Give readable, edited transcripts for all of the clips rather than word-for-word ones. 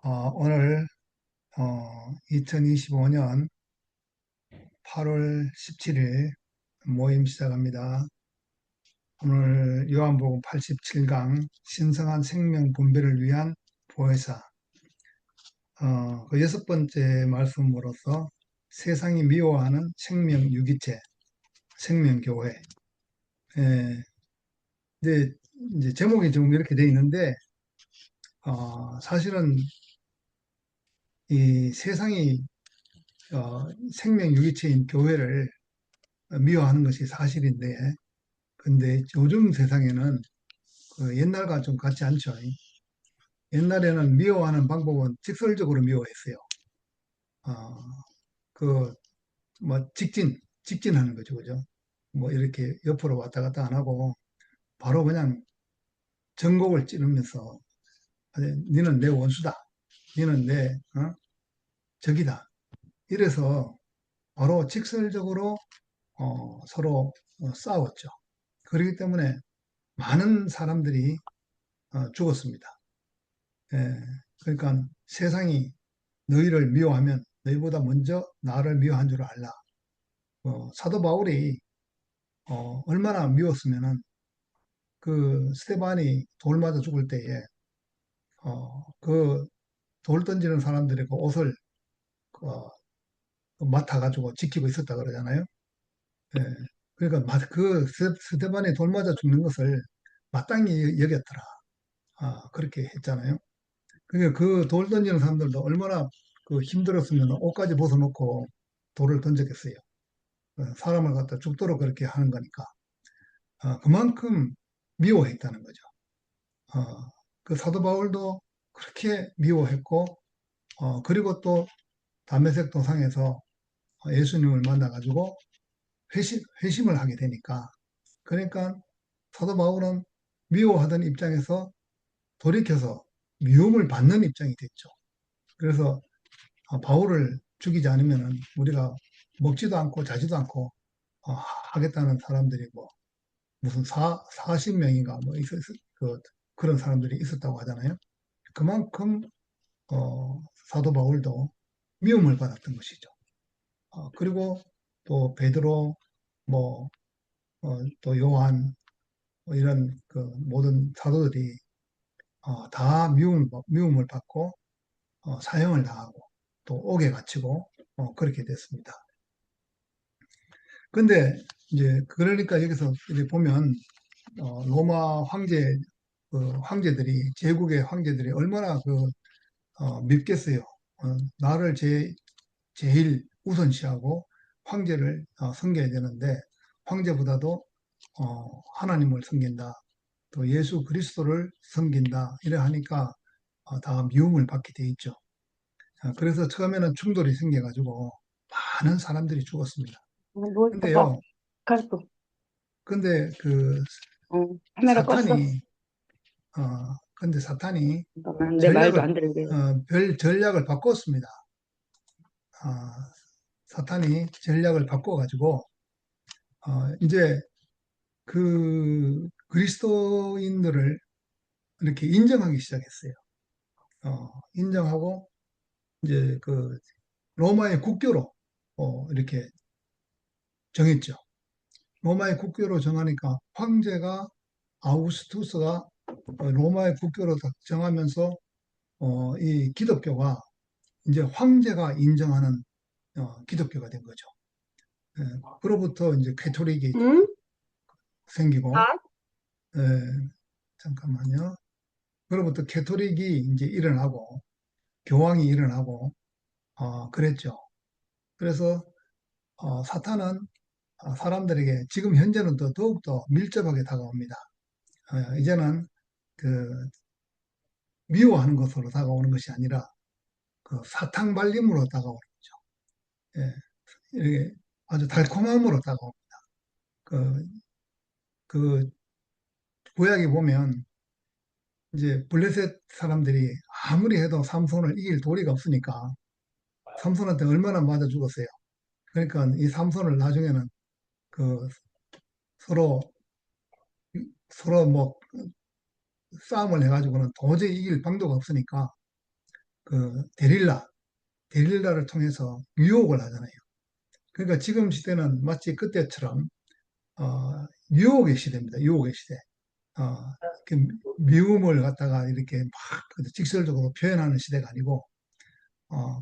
오늘 2025년 8월 17일 모임 시작합니다. 오늘 요한복음 87강 신성한 생명 분배를 위한 보혜사 그 여섯 번째 말씀으로서 세상이 미워하는 생명 유기체, 생명교회. 예, 이제, 이제 제목이 좀 이렇게 되어 있는데 사실은 이 세상이 생명 유기체인 교회를 미워하는 것이 사실인데, 근데 요즘 세상에는 그 옛날과 좀 같지 않죠. 옛날에는 미워하는 방법은 직설적으로 미워했어요. 어, 그, 뭐, 직진하는 거죠. 그죠? 뭐, 이렇게 옆으로 왔다 갔다 안 하고, 바로 그냥 전곡을 찌르면서, 니는 내 원수다. 니는 내, 적이다. 이래서 바로 직설적으로, 서로 싸웠죠. 그렇기 때문에 많은 사람들이 죽었습니다. 예, 그러니까 세상이 너희를 미워하면 너희보다 먼저 나를 미워한 줄 알라. 사도 바울이 얼마나 미웠으면은 그 스테반이 돌 맞아 죽을 때에 그 돌 던지는 사람들의 그 옷을 어, 맡아가지고 지키고 있었다 그러잖아요. 예, 그러니까 그 스테반이 돌 맞아 죽는 것을 마땅히 여겼더라. 그렇게 했잖아요. 그러니까 그 돌 던지는 사람들도 얼마나 그 힘들었으면 옷까지 벗어놓고 돌을 던졌겠어요. 사람을 갖다 죽도록 그렇게 하는 거니까. 그만큼 미워했다는 거죠. 그 사도 바울도 그렇게 미워했고, 그리고 또 담메색 도상에서 예수님을 만나가지고 회심을 하게 되니까. 그러니까 사도 바울은 미워하던 입장에서 돌이켜서 미움을 받는 입장이 됐죠. 그래서 바울을 죽이지 않으면 우리가 먹지도 않고 자지도 않고 어, 하겠다는 사람들이 뭐 무슨 40명인가 뭐 그런 사람들이 있었다고 하잖아요. 그만큼 사도 바울도 미움을 받았던 것이죠. 그리고 또 베드로 뭐 또 요한 뭐 이런 그 모든 사도들이 다 미움을 받고 사형을 당하고 또 옥에 갇히고 그렇게 됐습니다. 근데 이제 그러니까 여기서 이제 보면 로마 황제들이 제국의 황제들이 얼마나 밉겠어요. 나를 제일 우선시하고 황제를 섬겨야 되는데 황제보다도 하나님을 섬긴다. 또 예수 그리스도를 섬긴다. 이래 하니까 다 미움을 받게 돼 있죠. 그래서 처음에는 충돌이 생겨가지고 많은 사람들이 죽었습니다. 뭐, papá, 근데요, carto. 근데 그 카메라 껐어. 사탄이 근데 사탄이 잠깐만, 내 말도 전략을 안 들리게. 별 전략을 바꿨습니다. 사탄이 전략을 바꿔가지고 이제 그 그리스도인들을 이렇게 인정하기 시작했어요. 인정하고 이제 그 로마의 국교로 이렇게 정했죠. 로마의 국교로 정하니까 황제가 아우구스투스가 로마의 국교로 정하면서 이 기독교가 이제 황제가 인정하는 기독교가 된 거죠. 예, 그로부터 이제 캐토릭이 응? 생기고, 아? 예, 잠깐만요. 그로부터 캐토릭이 이제 일어나고, 교황이 일어나고, 그랬죠. 그래서 사탄은 사람들에게 지금 현재는 또 더욱더 밀접하게 다가옵니다. 이제는 그 미워하는 것으로 다가오는 것이 아니라 그 사탕발림으로 다가오는 거죠. 예, 이렇게 아주 달콤함으로 다가옵니다. 그, 그 구약에 보면 이제 블레셋 사람들이 아무리 해도 삼손을 이길 도리가 없으니까 삼손한테 얼마나 맞아 죽었어요. 그러니까 이 삼손을 나중에는 그 서로 서로 뭐 싸움을 해가지고는 도저히 이길 방도가 없으니까 데릴라를 통해서 유혹을 하잖아요. 그러니까 지금 시대는 마치 그때처럼 유혹의 시대입니다. 유혹의 시대. 어, 그 미움을 갖다가 이렇게 막 직설적으로 표현하는 시대가 아니고,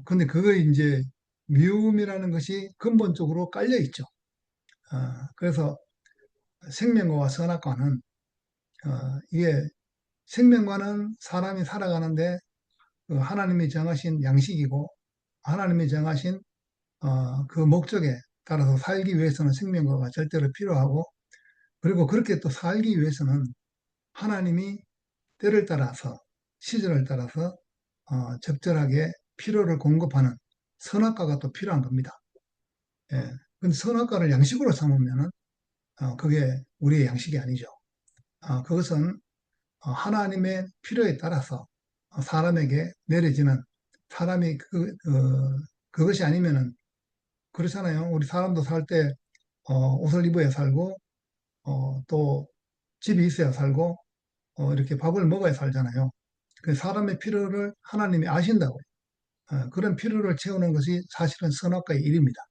근데 그거 이제 미움이라는 것이 근본적으로 깔려 있죠. 그래서 생명과와 선악과는 이게 생명과는 사람이 살아가는데 그 하나님이 정하신 양식이고 하나님이 정하신 그 목적에 따라서 살기 위해서는 생명과가 절대로 필요하고, 그리고 그렇게 또 살기 위해서는 하나님이 때를 따라서 시절을 따라서 적절하게 필요를 공급하는 선악과가 또 필요한 겁니다. 예. 근데 선악과를 양식으로 삼으면은 그게 우리의 양식이 아니죠. 그것은 하나님의 필요에 따라서 사람에게 내려지는 사람이 그것이 아니면은 그렇잖아요. 우리 사람도 살 때 옷을 입어야 살고 또 집이 있어야 살고 이렇게 밥을 먹어야 살잖아요. 그 사람의 필요를 하나님이 아신다고요. 그런 필요를 채우는 것이 사실은 선악과의 일입니다.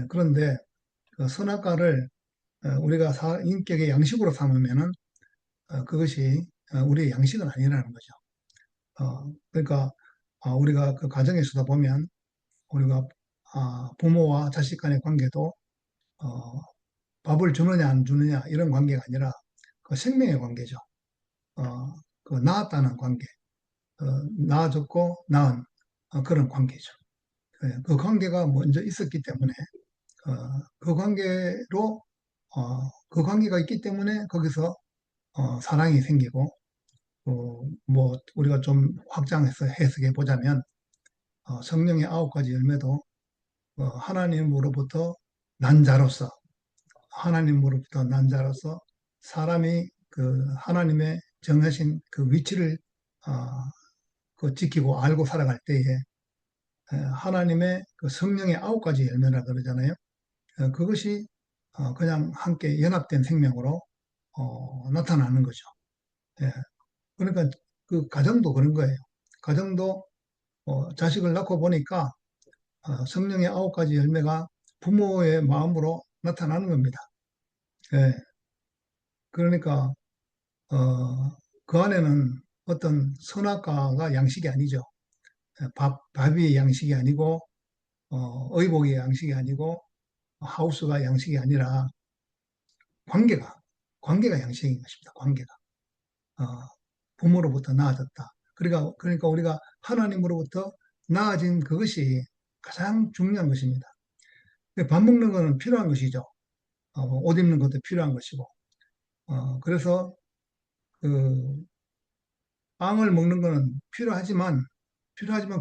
그런데 그 선악과를 우리가 인격의 양식으로 삼으면은 그것이 우리의 양식은 아니라는 거죠. 그러니까 우리가 그 가정에서도 보면 우리가 부모와 자식 간의 관계도 어, 밥을 주느냐 안 주느냐 이런 관계가 아니라 그 생명의 관계죠. 그 낳았다는 관계, 어, 낳아줬고 낳은 그런 관계죠. 그 관계가 먼저 있었기 때문에 그 관계로 그 관계가 있기 때문에 거기서 사랑이 생기고 뭐 우리가 좀 확장해서 해석해 보자면 성령의 9가지 열매도 하나님으로부터 난 자로서 하나님으로부터 난 자로서 사람이 그 하나님의 정하신 그 위치를 어, 그 지키고 알고 살아갈 때에 하나님의 그 성령의 9가지 열매라 그러잖아요. 그것이 그냥 함께 연합된 생명으로 나타나는 거죠. 예. 그러니까 그 가정도 그런 거예요. 가정도 자식을 낳고 보니까 성령의 9가지 열매가 부모의 마음으로 나타나는 겁니다. 예. 그러니까 그 안에는 어떤 선악과가 양식이 아니죠. 밥이 양식이 아니고 의복이 양식이 아니고 하우스가 양식이 아니라 관계가 관계가 양식인 것입니다. 관계가 어, 부모로부터 나아졌다. 그러니까 우리가 하나님으로부터 나아진 그것이 가장 중요한 것입니다. 밥 먹는 것은 필요한 것이죠. 옷 입는 것도 필요한 것이고. 그래서 그 빵을 먹는 것은 필요하지만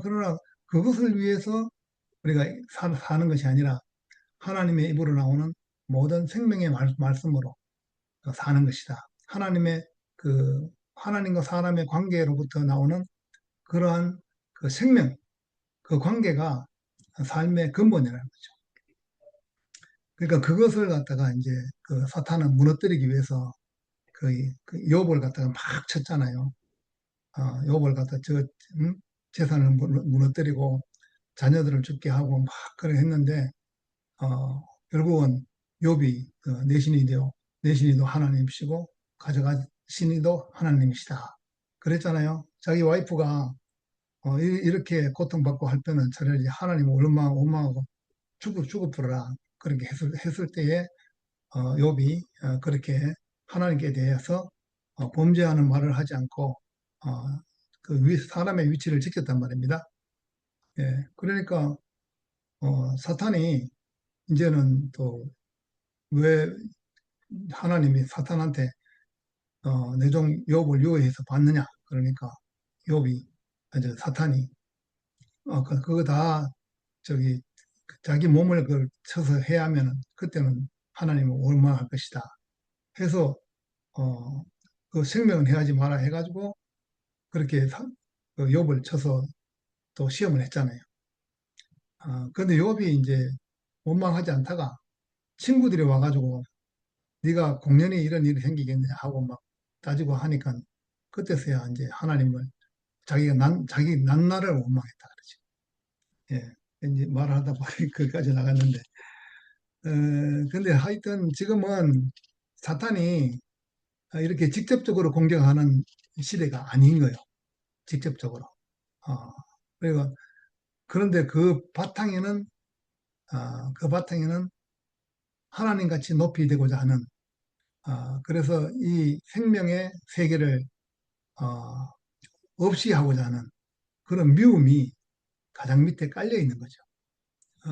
그러나 그것을 위해서 우리가 사는 것이 아니라 하나님의 입으로 나오는 모든 생명의 말씀으로 사는 것이다. 하나님과 사람의 관계로부터 나오는 그러한 그 생명, 그 관계가 삶의 근본이라는 거죠. 그러니까 그것을 갖다가 이제 그 사탄은 무너뜨리기 위해서 그 욥을 갖다가 막 쳤잖아요. 욥을 갖다 재산을 무너뜨리고 자녀들을 죽게 하고 막 그래 했는데 결국은 욥이 내신이도 하나님이시고 가져가신 이도 하나님이시다. 그랬잖아요. 자기 와이프가 이렇게 고통받고 할 때는 차라리 하나님을 원망하고 죽어 부르라. 그렇게 했을 때에 욥이 그렇게 하나님께 대해서 범죄하는 말을 하지 않고 사람의 위치를 지켰단 말입니다. 예, 그러니까 사탄이 이제는 또 왜 하나님이 사탄한테 내 종 욥을 유해해서 봤느냐? 그러니까 욥이 사탄이 그거 다 저기 자기 몸을 그 쳐서 해야 하면은 그때는 하나님은 원망할 것이다. 해서 어, 그 생명은 해하지 마라 해가지고 그렇게 그 욥을 쳐서 또 시험을 했잖아요. 근데 욥이 이제 원망하지 않다가 친구들이 와가지고 네가 공연히 이런 일이 생기겠냐 하고 막 따지고 하니까 그때서야 이제 하나님을 자기 난나를 원망했다 그러지. 예. 이제 말을 하다 보니 거기까지 나갔는데, 근데 하여튼 지금은 사탄이 이렇게 직접적으로 공격하는 시대가 아닌 거예요. 직접적으로. 어, 그리고 그런데 그 바탕에는 하나님 같이 높이 되고자 하는, 그래서 이 생명의 세계를 어, 없이 하고자 하는 그런 미움이 가장 밑에 깔려 있는 거죠.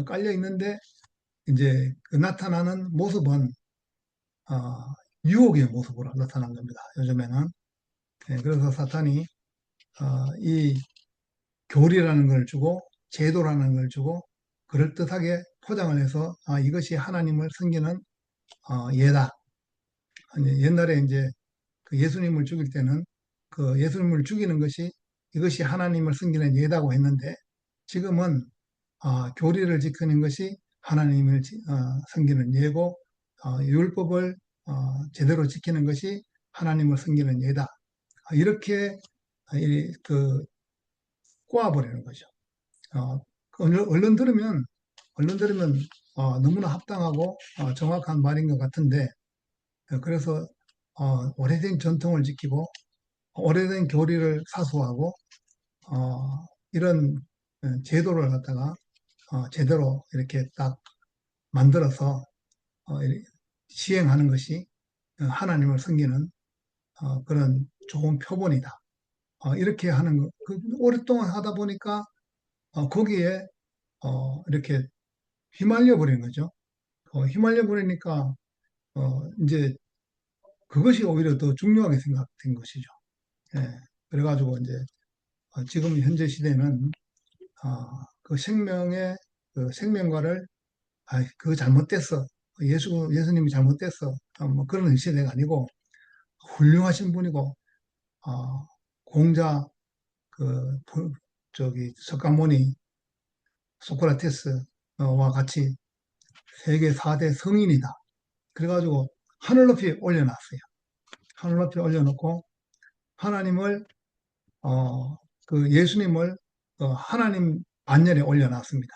깔려 있는데 이제 그 나타나는 모습은 어, 유혹의 모습으로 나타난 겁니다. 요즘에는. 그래서 사탄이 이 교리라는 걸 주고 제도라는 걸 주고 그럴듯하게 포장을 해서 이것이 하나님을 섬기는 예다. 아니, 옛날에 이제 그 예수님을 죽일 때는 그 예수님을 죽이는 것이 이것이 하나님을 섬기는 예다고 했는데 지금은 교리를 지키는 것이 하나님을 섬기는 예고 율법을 제대로 지키는 것이 하나님을 섬기는 예다. 이렇게 그 꼬아버리는 거죠. 얼른 들으면 얼른 들으면 너무나 합당하고 정확한 말인 것 같은데 그래서 오래된 전통을 지키고 오래된 교리를 사수하고 이런 제도를 갖다가 제대로 이렇게 딱 만들어서 시행하는 것이 하나님을 섬기는 그런 좋은 표본이다. 이렇게 하는 거, 오랫동안 하다 보니까 거기에 이렇게 휘말려 버리는 거죠. 휘말려 버리니까 이제 그것이 오히려 더 중요하게 생각된 것이죠. 예. 그래가지고 이제 지금 현재 시대는 그 생명의 그 생명과를 그거 잘못됐어. 예수님이 잘못됐어. 뭐 그런 시대가 아니고 훌륭하신 분이고 공자 저기 석가모니 소크라테스와 같이 세계 4대 성인이다. 그래가지고 하늘 높이 올려놨어요. 하늘 높이 올려놓고 하나님을 그 예수님을 하나님 반열에 올려놨습니다.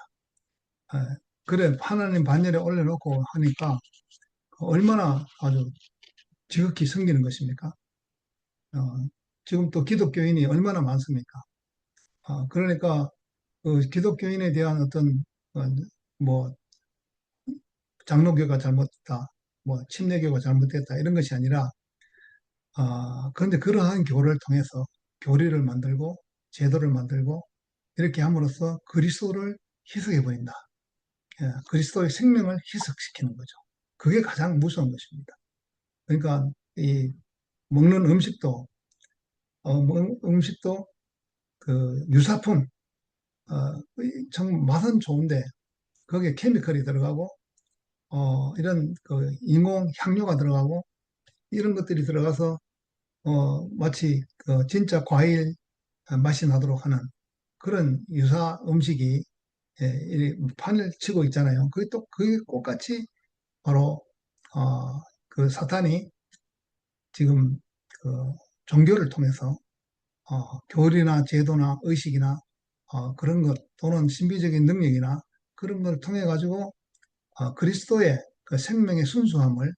예, 그래 하나님 반열에 올려놓고 하니까 얼마나 아주 지극히 섬기는 것입니까? 어, 지금 또 기독교인이 얼마나 많습니까? 그러니까 그 기독교인에 대한 어떤 뭐 장로교가 잘못됐다, 뭐 침례교가 잘못됐다 이런 것이 아니라 그런데 그러한 교를 통해서 교리를 만들고 제도를 만들고 이렇게 함으로써 그리스도를 희석해 버린다. 예, 그리스도의 생명을 희석시키는 거죠. 그게 가장 무서운 것입니다. 그러니까 이 먹는 음식도 그 유사품, 정 맛은 좋은데 거기에 케미컬이 들어가고 이런 그 인공 향료가 들어가고 이런 것들이 들어가서 마치 그 진짜 과일 맛이 나도록 하는 그런 유사 음식이 이 판을 치고 있잖아요. 그게 똑같이 바로 그 사탄이 지금 그 종교를 통해서 교리나 제도나 의식이나 그런 것 또는 신비적인 능력이나 그런 걸 통해 가지고 그리스도의 그 생명의 순수함을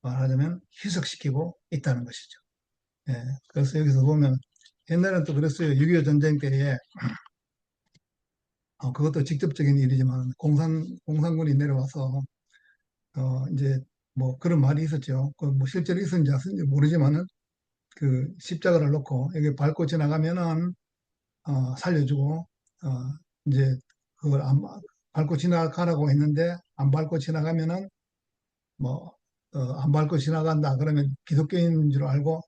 말하자면 희석시키고 있다는 것이죠. 예, 그래서 여기서 보면 옛날엔 또 그랬어요. 6.25 전쟁 때에 그것도 직접적인 일이지만 공산군이 내려와서 이제 뭐 그런 말이 있었죠. 그뭐 실제로 있었는지 안 있었는지 모르지만은 그 십자가를 놓고 여기 밟고 지나가면은 살려주고 이제 그걸 안 밟고 지나가라고 했는데 안 밟고 지나가면은 뭐 안 밟고 지나간다 그러면 기독교인인 줄 알고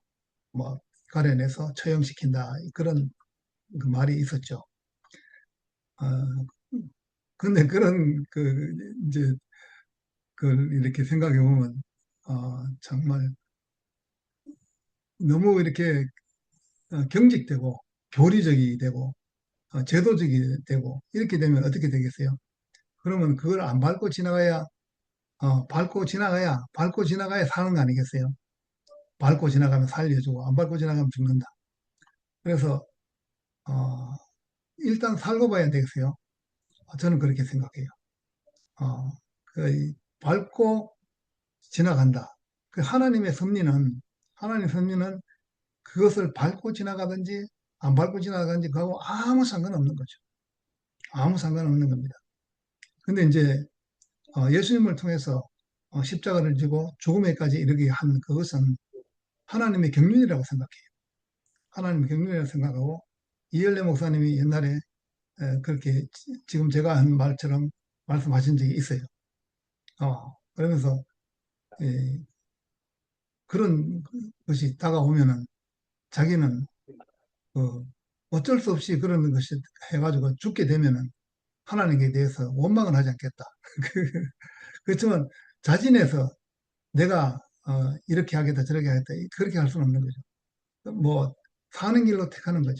뭐 가려내서 처형시킨다 그런 그 말이 있었죠. 어, 근데 그런 그 이제 그걸 이렇게 생각해 보면 정말 너무 이렇게 경직되고 교리적이 되고 제도적이 되고 이렇게 되면 어떻게 되겠어요? 그러면 그걸 안 밟고 지나가야 밟고 지나가야 사는 거 아니겠어요? 밟고 지나가면 살려주고 안 밟고 지나가면 죽는다. 그래서 어, 일단 살고 봐야 되겠어요. 저는 그렇게 생각해요. 어, 그 밟고 지나간다. 그 하나님의 섭리는 그것을 밟고 지나가든지 안 밟고 지나가든지 그하고 아무 상관없는 거죠. 아무 상관없는 겁니다. 근데 이제 예수님을 통해서 십자가를 지고 죽음에까지 이르게 한 그것은 하나님의 경륜이라고 생각해요. 하나님의 경륜이라고 생각하고 이열래 목사님이 옛날에 그렇게 지금 제가 한 말처럼 말씀하신 적이 있어요. 그러면서 예, 그런 것이 다가오면은 자기는 그 어쩔 수 없이 그런 것이 해가지고 죽게 되면은 하나님에 대해서 원망을 하지 않겠다. 그렇지만 자진해서 내가 이렇게 하겠다 저렇게 하겠다 그렇게 할 수는 없는 거죠. 뭐 사는 길로 택하는 거죠.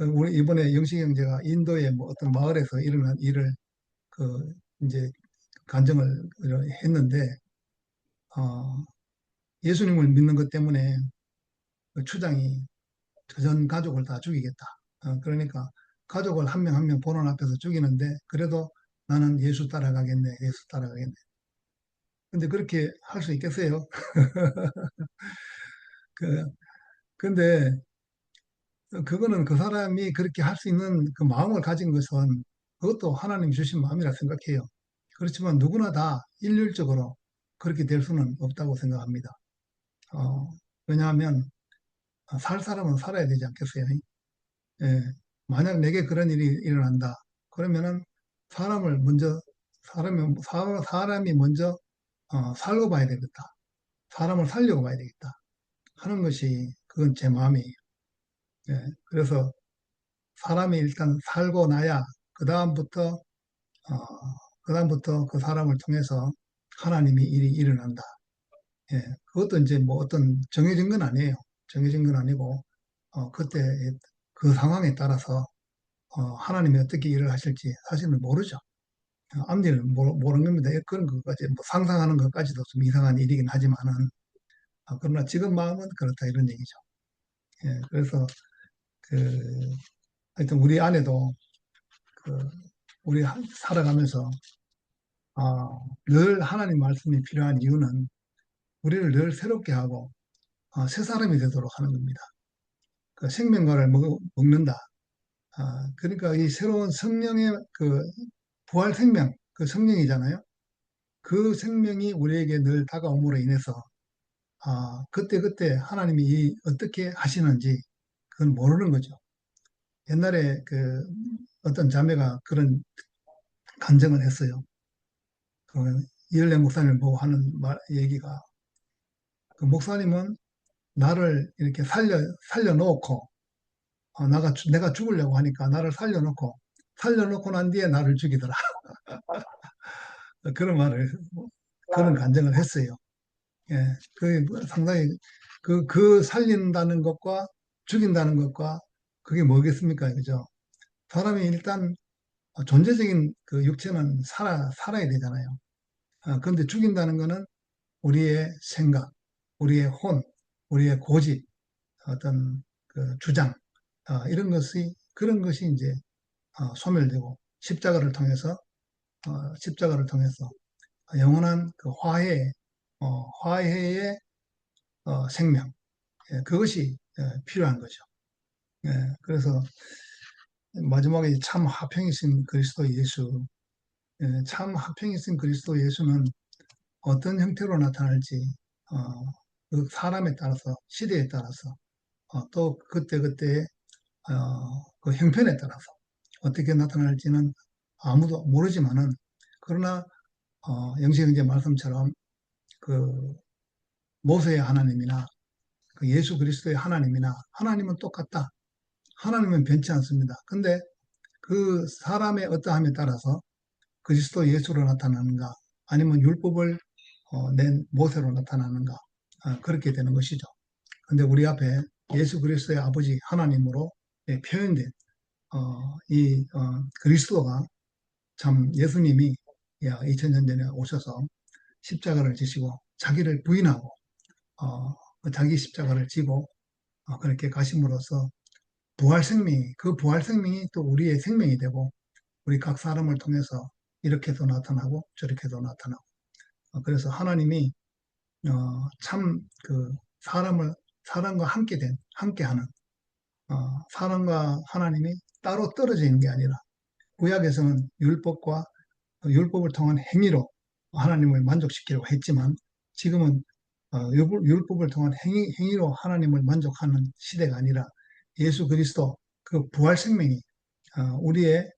우리 이번에 영식 형제가 인도의 뭐 어떤 마을에서 일어난 일을 그 이제 간증을 했는데 어, 예수님을 믿는 것 때문에 그 추장이 전 가족을 다 죽이겠다. 그러니까 가족을 한 명 한 명 보는 앞에서 죽이는데 그래도 나는 예수 따라가겠네, 예수 따라가겠네. 근데 그렇게 할 수 있겠어요? 그, 근데 그거는 그 사람이 그렇게 할 수 있는 그 마음을 가진 것은 그것도 하나님 주신 마음이라 생각해요. 그렇지만 누구나 다 일률적으로 그렇게 될 수는 없다고 생각합니다. 어, 왜냐하면 살 사람은 살아야 되지 않겠어요? 예. 만약 내게 그런 일이 일어난다. 그러면은 사람을 먼저, 사람이 먼저 살고 봐야 되겠다. 사람을 살려고 봐야 되겠다. 하는 것이 그건 제 마음이에요. 예. 그래서 사람이 일단 살고 나야 그다음부터 그다음부터 그 사람을 통해서 하나님이 일이 일어난다. 예. 그것도 이제 뭐 어떤 정해진 건 아니에요. 정해진 건 아니고 그때 그 상황에 따라서 하나님이 어떻게 일을 하실지 사실은 모르죠. 앞일은 모르는 겁니다. 그런 것까지 뭐 상상하는 것까지도 좀 이상한 일이긴 하지만은 그러나 지금 마음은 그렇다 이런 얘기죠. 예. 그래서 그 하여튼 우리 아내도 그 우리 살아가면서 늘 하나님 말씀이 필요한 이유는 우리를 늘 새롭게 하고 새 사람이 되도록 하는 겁니다. 그 생명과를 먹는다. 그러니까 이 새로운 성령의 그 부활 생명, 그 성령이잖아요. 그 생명이 우리에게 늘 다가옴으로 인해서 그때그때 하나님이 어떻게 하시는지 그건 모르는 거죠. 옛날에 그 어떤 자매가 그런 간증을 했어요. 그 이열래 목사님을 보고 하는 얘기가 그 목사님은 나를 이렇게 살려놓고 내가 죽으려고 하니까 나를 살려놓고 난 뒤에 나를 죽이더라. 그런 그런 간증을 했어요. 예, 그 상당히 그 살린다는 것과 죽인다는 것과 그게 뭐겠습니까? 그죠? 사람이 일단 존재적인 그 육체는 살아야 되잖아요. 그런데 죽인다는 것은 우리의 생각, 우리의 우리의 고집, 어떤 그 주장, 그런 것이 이제 소멸되고 십자가를 통해서 영원한 그 화해의 생명, 예, 그것이 필요한 거죠. 예, 그래서 마지막에 참 화평이신 그리스도 예수, 참 화평이신 그리스도 예수는 어떤 형태로 나타날지 어, 그 사람에 따라서 시대에 따라서 또 그때그때 그 형편에 따라서 어떻게 나타날지는 아무도 모르지만은 그러나 영식 형제 말씀처럼 그 모세의 하나님이나 그 예수 그리스도의 하나님이나 하나님은 똑같다. 하나님은 변치 않습니다. 근데 그 사람의 어떠함에 따라서 그리스도 예수로 나타나는가 아니면 율법을 낸 모세로 나타나는가 그렇게 되는 것이죠. 근데 우리 앞에 예수 그리스도의 아버지 하나님으로 표현된 그리스도가 참 예수님이 2000년 전에 오셔서 십자가를 지시고 자기를 부인하고 자기 십자가를 지고 그렇게 가심으로써 부활 생명이, 그 부활 생명이 또 우리의 생명이 되고, 우리 각 사람을 통해서 이렇게도 나타나고 저렇게도 나타나고. 그래서 하나님이 참 그 사람과 함께하는, 사람과 하나님이 따로 떨어져 있는 게 아니라, 구약에서는 율법을 통한 행위로 하나님을 만족시키려고 했지만, 지금은 율법을 통한 행위로 하나님을 만족하는 시대가 아니라 예수 그리스도 그 부활 생명이 우리의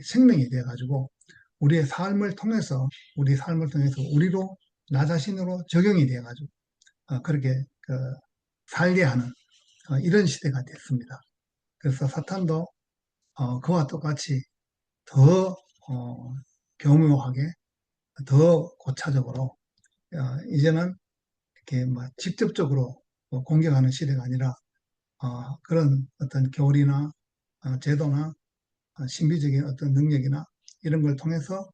생명이 되어가지고 우리 삶을 통해서 우리로 나 자신으로 적용이 되어가지고 그렇게 살게 하는 이런 시대가 됐습니다. 그래서 사탄도 그와 똑같이 더 교묘하게 더 고차적으로 이제는 이렇게 뭐 직접적으로 공격하는 시대가 아니라 그런 어떤 교리나 제도나 신비적인 어떤 능력이나 이런 걸 통해서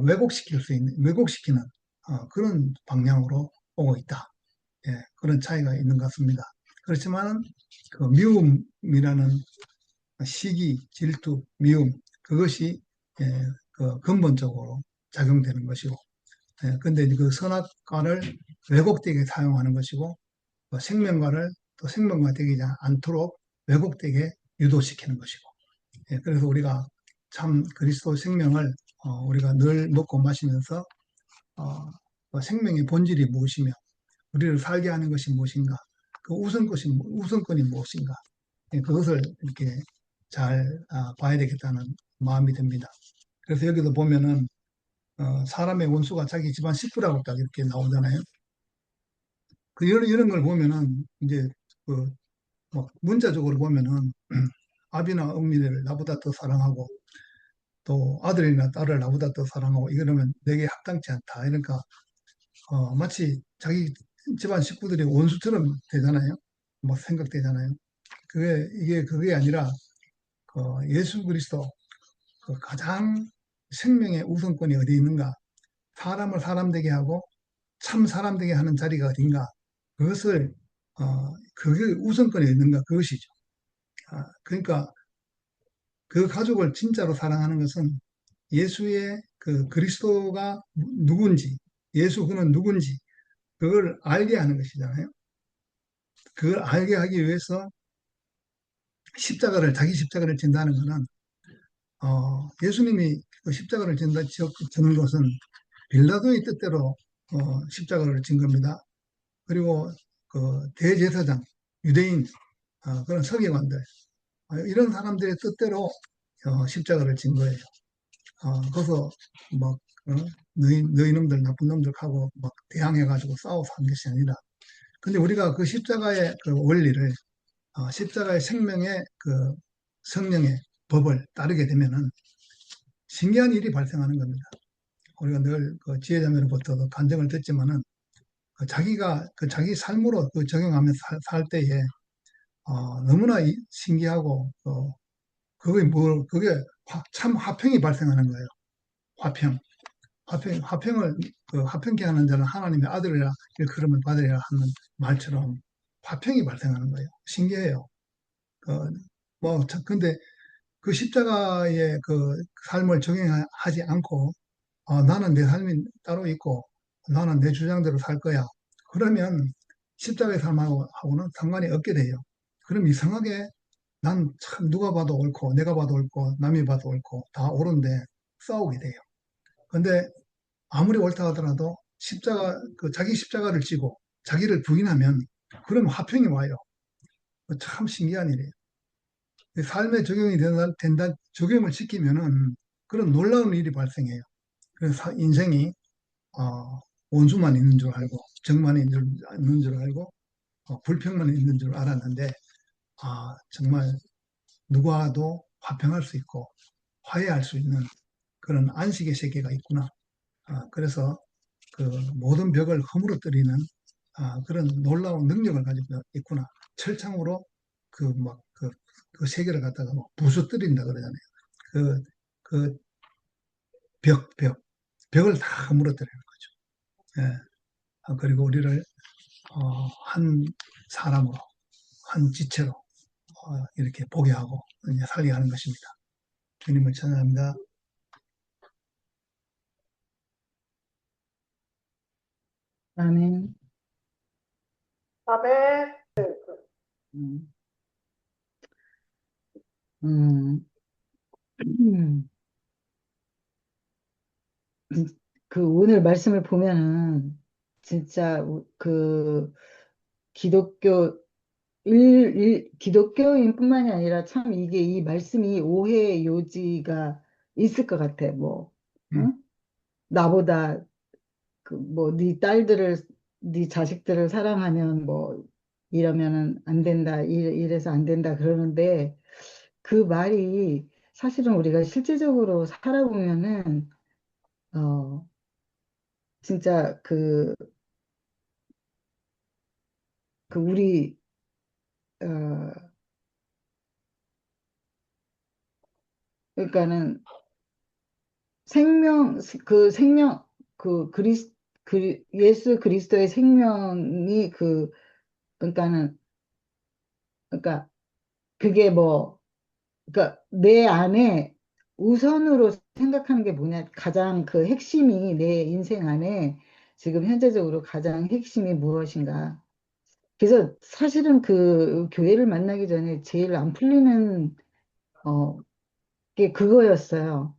왜곡시키는 그런 방향으로 오고 있다. 예, 그런 차이가 있는 것 같습니다. 그렇지만 그 미움이라는 시기, 질투, 미움 그것이 예, 그 근본적으로 작용되는 것이고, 근데 그 선악과를 왜곡되게 사용하는 것이고, 생명과를 또 생명과 되지 않도록 왜곡되게 유도시키는 것이고, 그래서 우리가 참 그리스도 생명을 우리가 늘 먹고 마시면서 생명의 본질이 무엇이며 우리를 살게 하는 것이 무엇인가, 그 우선권이 무엇인가, 그것을 이렇게 잘 봐야 되겠다는 마음이 듭니다. 그래서 여기도 보면은 사람의 원수가 자기 집안 식구라고 딱 이렇게 나오잖아요. 이런 걸 보면은 이제 그 뭐 문자적으로 보면은 아비나 어미를 나보다 더 사랑하고 또 아들이나 딸을 나보다 더 사랑하고 이러면 내게 합당치 않다. 그러니까 마치 자기 집안 식구들이 원수처럼 되잖아요. 뭐 생각되잖아요. 그게 아니라 예수 그리스도 그 가장 생명의 우선권이 어디 있는가? 사람을 사람 되게 하고 참 사람 되게 하는 자리가 어딘가? 그것을 그게 우선권이 있는가? 그것이죠. 그러니까 그 가족을 진짜로 사랑하는 것은 예수의 그 그리스도가 누군지, 예수 그는 누군지, 그걸 알게 하는 것이잖아요. 그걸 알게 하기 위해서 자기 십자가를 진다는 것은, 예수님이 그 십자가를 지는 것은 빌라도의 뜻대로 십자가를 진 겁니다. 그리고 그 대제사장, 유대인, 그런 서기관들, 이런 사람들의 뜻대로 십자가를 진 거예요. 그래서 막 너희놈들 나쁜 놈들하고 막 대항해가지고 싸워서 한 것이 아니라, 근데 우리가 그 십자가의 그 원리를 십자가의 생명의 그 성령의 법을 따르게 되면은 신기한 일이 발생하는 겁니다. 우리가 늘 그 지혜자매로부터 간증을 듣지만은 자기 삶으로 그 적용하면서 살 때에 너무나 신기하고 그게 참 화평이 발생하는 거예요. 화평. 화평을 화평케 하는 자는 하나님의 아들이라 일컬음을 받으리라 하는 말처럼 화평이 발생하는 거예요. 신기해요. 근데 그 십자가의 그 삶을 적용하지 않고 나는 내 삶이 따로 있고 나는 내 주장대로 살 거야. 그러면 십자가의 삶하고는 상관이 없게 돼요. 그럼 이상하게 난 참 누가 봐도 옳고 내가 봐도 옳고 남이 봐도 옳고 다 옳은데 싸우게 돼요. 근데 아무리 옳다 하더라도 자기 십자가를 지고 자기를 부인하면 그런 화평이 와요. 참 신기한 일이에요. 삶에 적용이 적용을 시키면은 그런 놀라운 일이 발생해요. 그래서 인생이 원수만 있는 줄 알고 정만 있는 줄 알고 불평만 있는 줄 알았는데 정말 누구와도 화평할 수 있고 화해할 수 있는 그런 안식의 세계가 있구나. 그래서 그 모든 벽을 허물어뜨리는 그런 놀라운 능력을 가지고 있구나. 철창으로 그 세계를 갖다가 부수뜨린다 그러잖아요. 그, 그 벽을 다 허물어뜨리는 거죠. 예. 그리고 우리를 한 사람으로, 한 지체로 이렇게 보게 하고 이제 살게 하는 것입니다. 주님을 찬양합니다. 아멘. 아멘. 음, 음, 음. 그 오늘 말씀을 보면은 진짜 그 기독교 기독교인뿐만이 아니라 참 이게 이 말씀이 오해의 요지가 있을 것 같아. 뭐, 음, 응? 나보다 그 뭐 네 딸들을 네 자식들을 사랑하면 뭐 이러면은 안 된다. 이래서 안 된다 그러는데 그 말이 사실은 우리가 실제적으로 살아보면은 어 진짜 그 우리 어 그러니까는 생명 생명 그 예수 그리스도의 생명이 그러니까는 그러니까 그게 뭐 그러니까 내 안에 우선으로 생각하는 게 뭐냐 가장 그 핵심이 내 인생 안에 지금 현재적으로 가장 핵심이 무엇인가. 그래서 사실은 그 교회를 만나기 전에 제일 안 풀리는 어 게 그거였어요.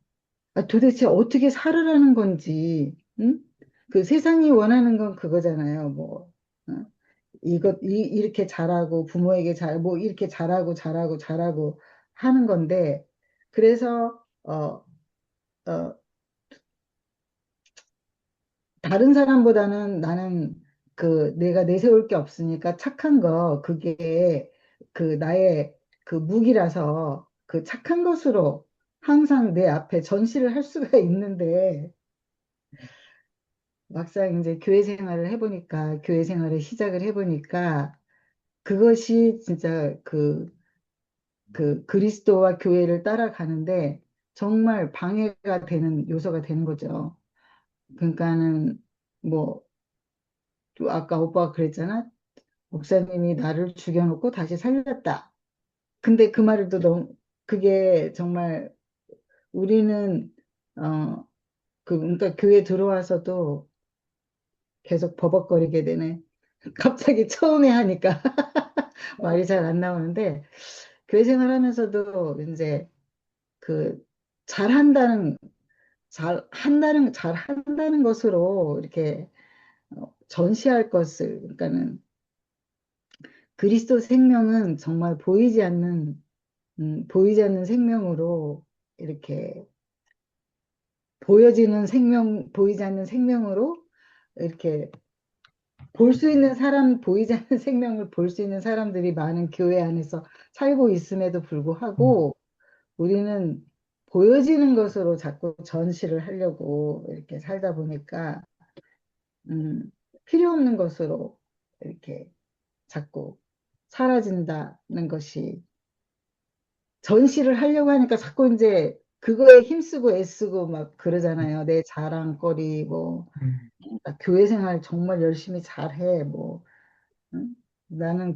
도대체 어떻게 살으라는 건지, 응? 그 세상이 원하는 건 그거잖아요. 뭐, 어? 이렇게 잘하고, 부모에게 뭐, 이렇게 잘하고 하는 건데, 그래서, 어, 다른 사람보다는 나는 내가 내세울 게 없으니까 착한 거, 그게 나의 그 무기라서 그 착한 것으로 항상 내 앞에 전시를 할 수가 있는데, 막상 이제 교회 생활을 해보니까, 교회 생활을 시작을 해보니까, 그것이 진짜 그 그리스도와 교회를 따라가는데 정말 방해가 되는 요소가 되는 거죠. 그러니까는 뭐, 또 아까 오빠가 그랬잖아. 목사님이 나를 죽여놓고 다시 살렸다. 근데 그 말을 또 너무, 그게 정말 우리는, 어, 그러니까 교회 들어와서도 계속 버벅거리게 되네. 갑자기 처음에 하니까 말이 잘 안 나오는데 교회 생활하면서도 이제 그 잘한다는 잘한다는 것으로 이렇게 전시할 것을 그러니까는 그리스도 생명은 정말 보이지 않는 생명으로 이렇게 보이지 않는 생명으로 이렇게 보이지 않는 생명을 볼 수 있는 사람들이 많은 교회 안에서 살고 있음에도 음, 불구하고 우리는 보여지는 것으로 자꾸 전시를 하려고 이렇게 살다 보니까, 필요 없는 것으로 이렇게 자꾸 사라진다는 것이 전시를 하려고 하니까 자꾸 이제 그거에 힘쓰고 애쓰고 막 그러잖아요. 내 자랑거리, 뭐, 음, 나 교회 생활 정말 열심히 잘해, 뭐, 응? 나는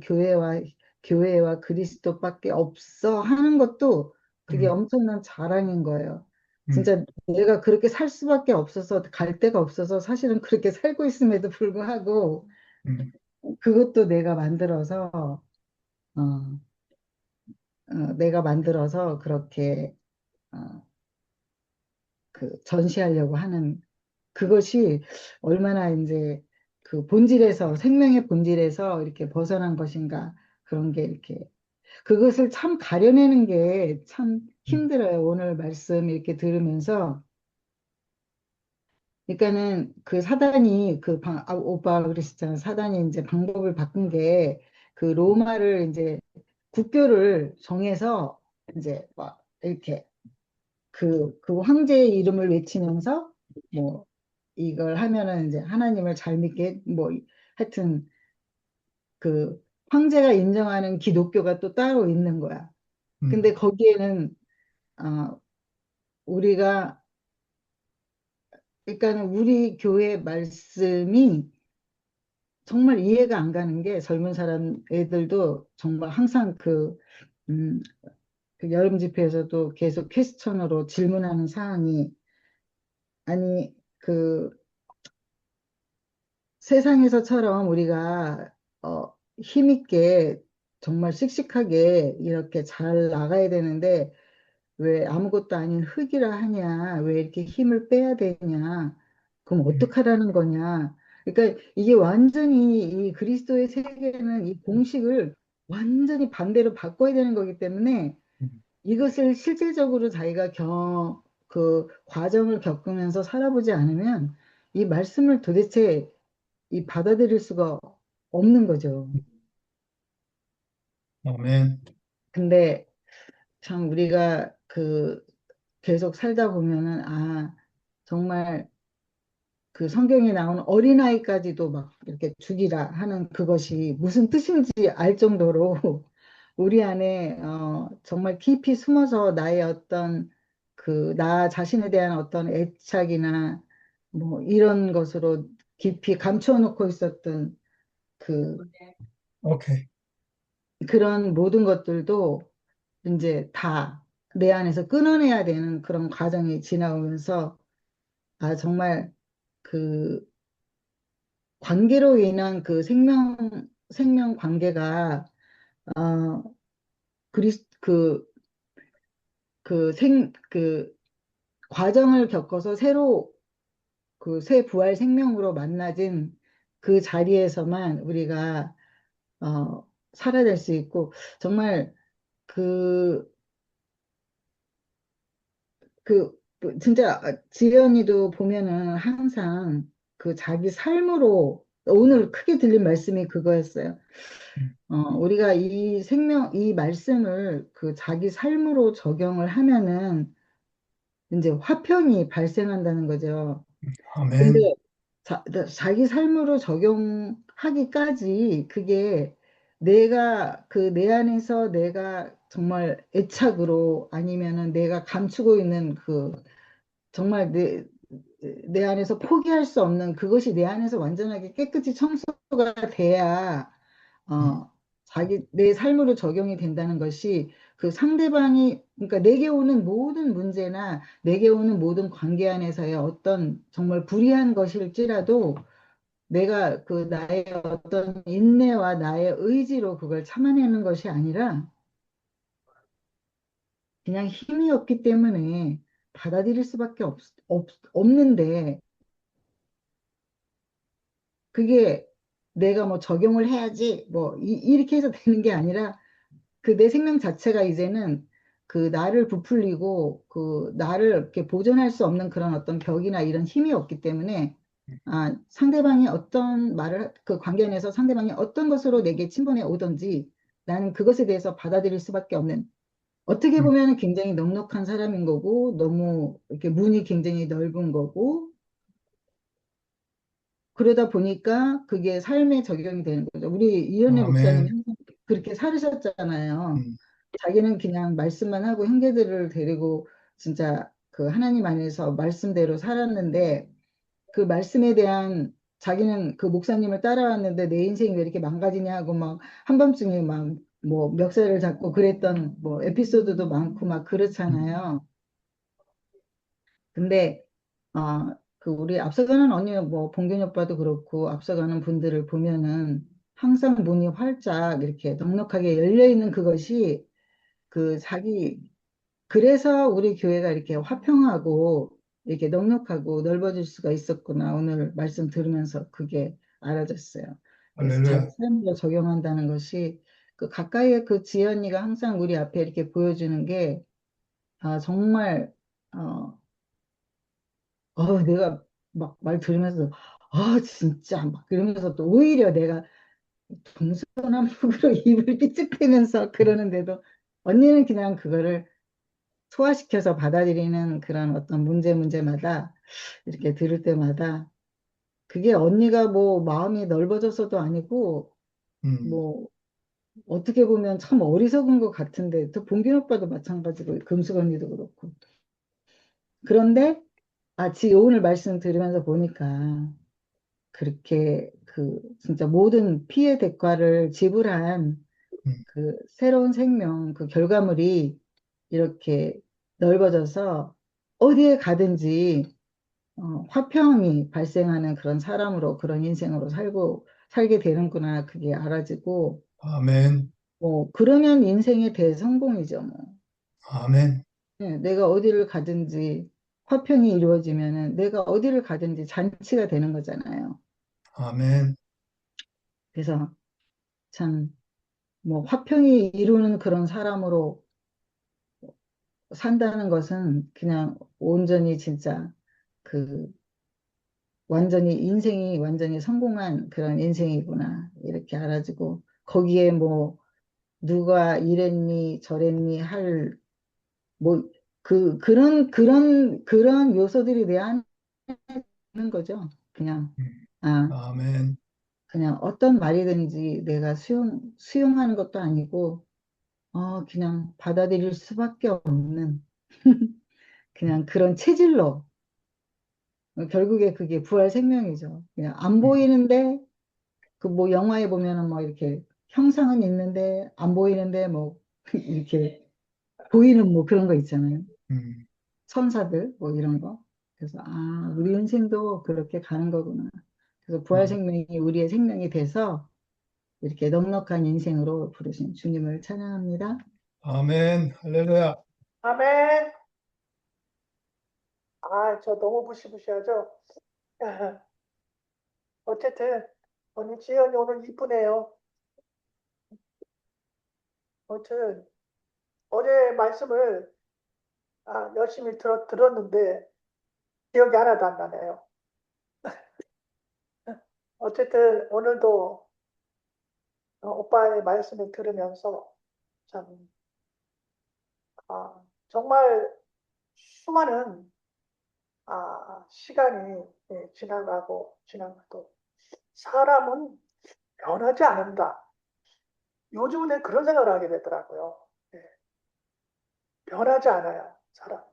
교회와 그리스도밖에 없어 하는 것도 그게 음, 엄청난 자랑인 거예요. 음, 진짜 내가 그렇게 살 수밖에 없어서 갈 데가 없어서 사실은 그렇게 살고 있음에도 불구하고 음, 그것도 어, 내가 만들어서 그렇게 어, 전시하려고 하는 그것이 얼마나 이제 생명의 본질에서 이렇게 벗어난 것인가 그런 게 이렇게 그것을 참 가려내는 게 참 음, 힘들어요. 오늘 말씀 이렇게 들으면서. 그러니까는 그 사단이 오빠가 그러셨잖아요. 사단이 이제 방법을 바꾼 게 그 로마를 이제 국교를 정해서 이제 막 이렇게 그 황제의 이름을 외치면서 뭐 이걸 하면은 이제 하나님을 잘 믿게 뭐 하여튼 그 황제가 인정하는 기독교가 또 따로 있는 거야. 근데 음, 거기에는 어, 우리가 그러니까는 우리 교회 말씀이 정말 이해가 안 가는 게 젊은 사람 애들도 정말 항상 음, 그 여름 집회에서도 계속 퀘스천으로 질문하는 사항이, 아니, 그 세상에서처럼 우리가 힘있게 정말 씩씩하게 이렇게 잘 나가야 되는데 왜 아무것도 아닌 흙이라 하냐? 왜 이렇게 힘을 빼야 되냐? 그럼 음, 어떡하라는 거냐? 그러니까 이게 완전히 이 그리스도의 세계는 이 공식을 완전히 반대로 바꿔야 되는 거기 때문에 음. 이것을 실질적으로 자기가 그 과정을 겪으면서 살아보지 않으면 이 말씀을 도대체 이 받아들일 수가 없는 거죠. 아멘. 근데 참 우리가 그 계속 살다 보면은 정말 그 성경에 나오는 어린아이까지도 막 이렇게 죽이라 하는 그것이 무슨 뜻인지 알 정도로 우리 안에 정말 깊이 숨어서 나의 어떤 그 나 자신에 대한 어떤 애착이나 뭐 이런 것으로 깊이 감춰놓고 있었던 그 오케이. 그런 모든 것들도 이제 다 내 안에서 끊어내야 되는 그런 과정이 지나오면서 정말 그 관계로 인한 그 생명 관계가 어 그리스 그 과정을 겪어서 새로 그 새 부활 생명으로 만나진 그 자리에서만 우리가 살아낼 수 있고 정말 그 진짜 지연이도 보면은 항상 그 자기 삶으로 오늘 크게 들린 말씀이 그거였어요. 음, 우리가 이 말씀을 그 자기 삶으로 적용을 하면은 이제 화평이 발생한다는 거죠. 근데 아멘. 자기 삶으로 적용하기까지 그게 내 안에서 내가 정말 애착으로 아니면은 내가 감추고 있는 정말 내 안에서 포기할 수 없는 그것이 내 안에서 완전하게 깨끗이 청소가 돼야 음, 내 삶으로 적용이 된다는 것이 그 상대방이, 그러니까 내게 오는 모든 문제나 내게 오는 모든 관계 안에서의 어떤 정말 불이한 것일지라도 내가 그 나의 어떤 인내와 나의 의지로 그걸 참아내는 것이 아니라 그냥 힘이 없기 때문에 받아들일 수밖에 없는데 그게 내가 뭐 적용을 해야지 뭐 이렇게 해서 되는 게 아니라 그 내 생명 자체가 이제는 그 나를 부풀리고 그 나를 이렇게 보존할 수 없는 그런 어떤 벽이나 이런 힘이 없기 때문에 상대방이 어떤 말을 그 관계 안에서 상대방이 어떤 것으로 내게 침범해 오든지 나는 그것에 대해서 받아들일 수밖에 없는 어떻게 음, 보면 굉장히 넉넉한 사람인 거고 너무 이렇게 문이 굉장히 넓은 거고 그러다 보니까 그게 삶에 적용이 되는 거죠. 우리 이현래 목사님이 아멘. 항상 그렇게 살으셨잖아요. 음, 자기는 그냥 말씀만 하고 형제들을 데리고 진짜 그 하나님 안에서 말씀대로 살았는데 그 말씀에 대한 자기는 그 목사님을 따라왔는데 내 인생이 왜 이렇게 망가지냐 하고 막 한밤중에 막 뭐 멱살을 잡고 그랬던 뭐 에피소드도 많고 막 음, 그렇잖아요. 근데 그 우리 앞서가는 언니 뭐 봉균 오빠도 그렇고 앞서가는 분들을 보면은 항상 문이 활짝 이렇게 넉넉하게 열려 있는 그것이 그 자기 그래서 우리 교회가 이렇게 화평하고 이렇게 넉넉하고 넓어질 수가 있었구나. 오늘 말씀 들으면서 그게 알아졌어요. 그래서 자기 할렐루야. 삶으로 적용한다는 것이 그 가까이에 그 지연이가 항상 우리 앞에 이렇게 보여주는 게 정말 어, 내가 막 말 들으면서 진짜 막 그러면서 또 오히려 내가 동서남북으로 입을 삐쩍대면서 그러는데도 언니는 그냥 그거를 소화시켜서 받아들이는 그런 어떤 문제마다 이렇게 들을 때마다 그게 언니가 뭐 마음이 넓어져서도 아니고 음, 뭐 어떻게 보면 참 어리석은 것 같은데 또 봉균 오빠도 마찬가지고 금숙 언니도 그렇고 그런데 오늘 말씀 들으면서 보니까 그렇게 그 진짜 모든 피해 대가를 지불한 음. 그 새로운 생명, 그 결과물이 이렇게 넓어져서 어디에 가든지 화평이 발생하는 그런 사람으로, 그런 인생으로 살게 되는구나. 그게 알아지고, 아멘. 뭐, 그러면 인생의 대성공이죠, 뭐. 아멘. 예, 내가 어디를 가든지 화평이 이루어지면은 내가 어디를 가든지 잔치가 되는 거잖아요. 아멘. 그래서 참, 뭐, 화평이 이루는 그런 사람으로 산다는 것은 그냥 온전히 진짜 그 완전히 인생이 완전히 성공한 그런 인생이구나. 이렇게 알아지고, 거기에 뭐, 누가 이랬니, 저랬니 뭐, 그런 요소들이 내 안에 있는 거죠. 그냥, 음. 아, 아멘. 그냥 어떤 말이든지 내가 수용하는 것도 아니고, 그냥 받아들일 수밖에 없는 그냥 그런 체질로, 결국에 그게 부활 생명이죠. 그냥 안 음. 보이는데, 그 뭐 영화에 보면은 뭐 이렇게 형상은 있는데, 안 보이는데 뭐, 이렇게 보이는 뭐 그런 거 있잖아요. 음. 천사들, 뭐 이런 거. 그래서, 우리 인생도 그렇게 가는 거구나. 그래서 부활 음. 생명이 우리의 생명이 돼서 이렇게 넉넉한 인생으로 부르신 주님을 찬양합니다. 아멘. 할렐루야. 아멘. 저 너무 부시부시하죠? 어쨌든, 언니 지연이 오늘 이쁘네요. 아무튼, 어제 말씀을 열심히 들었는데, 기억이 하나도 안 나네요. 어쨌든, 오늘도 오빠의 말씀을 들으면서, 참, 정말 수많은, 시간이 지나가도, 사람은 변하지 않는다. 요즘은 그런 생각을 하게 되더라고요. 예, 변하지 않아요, 사람.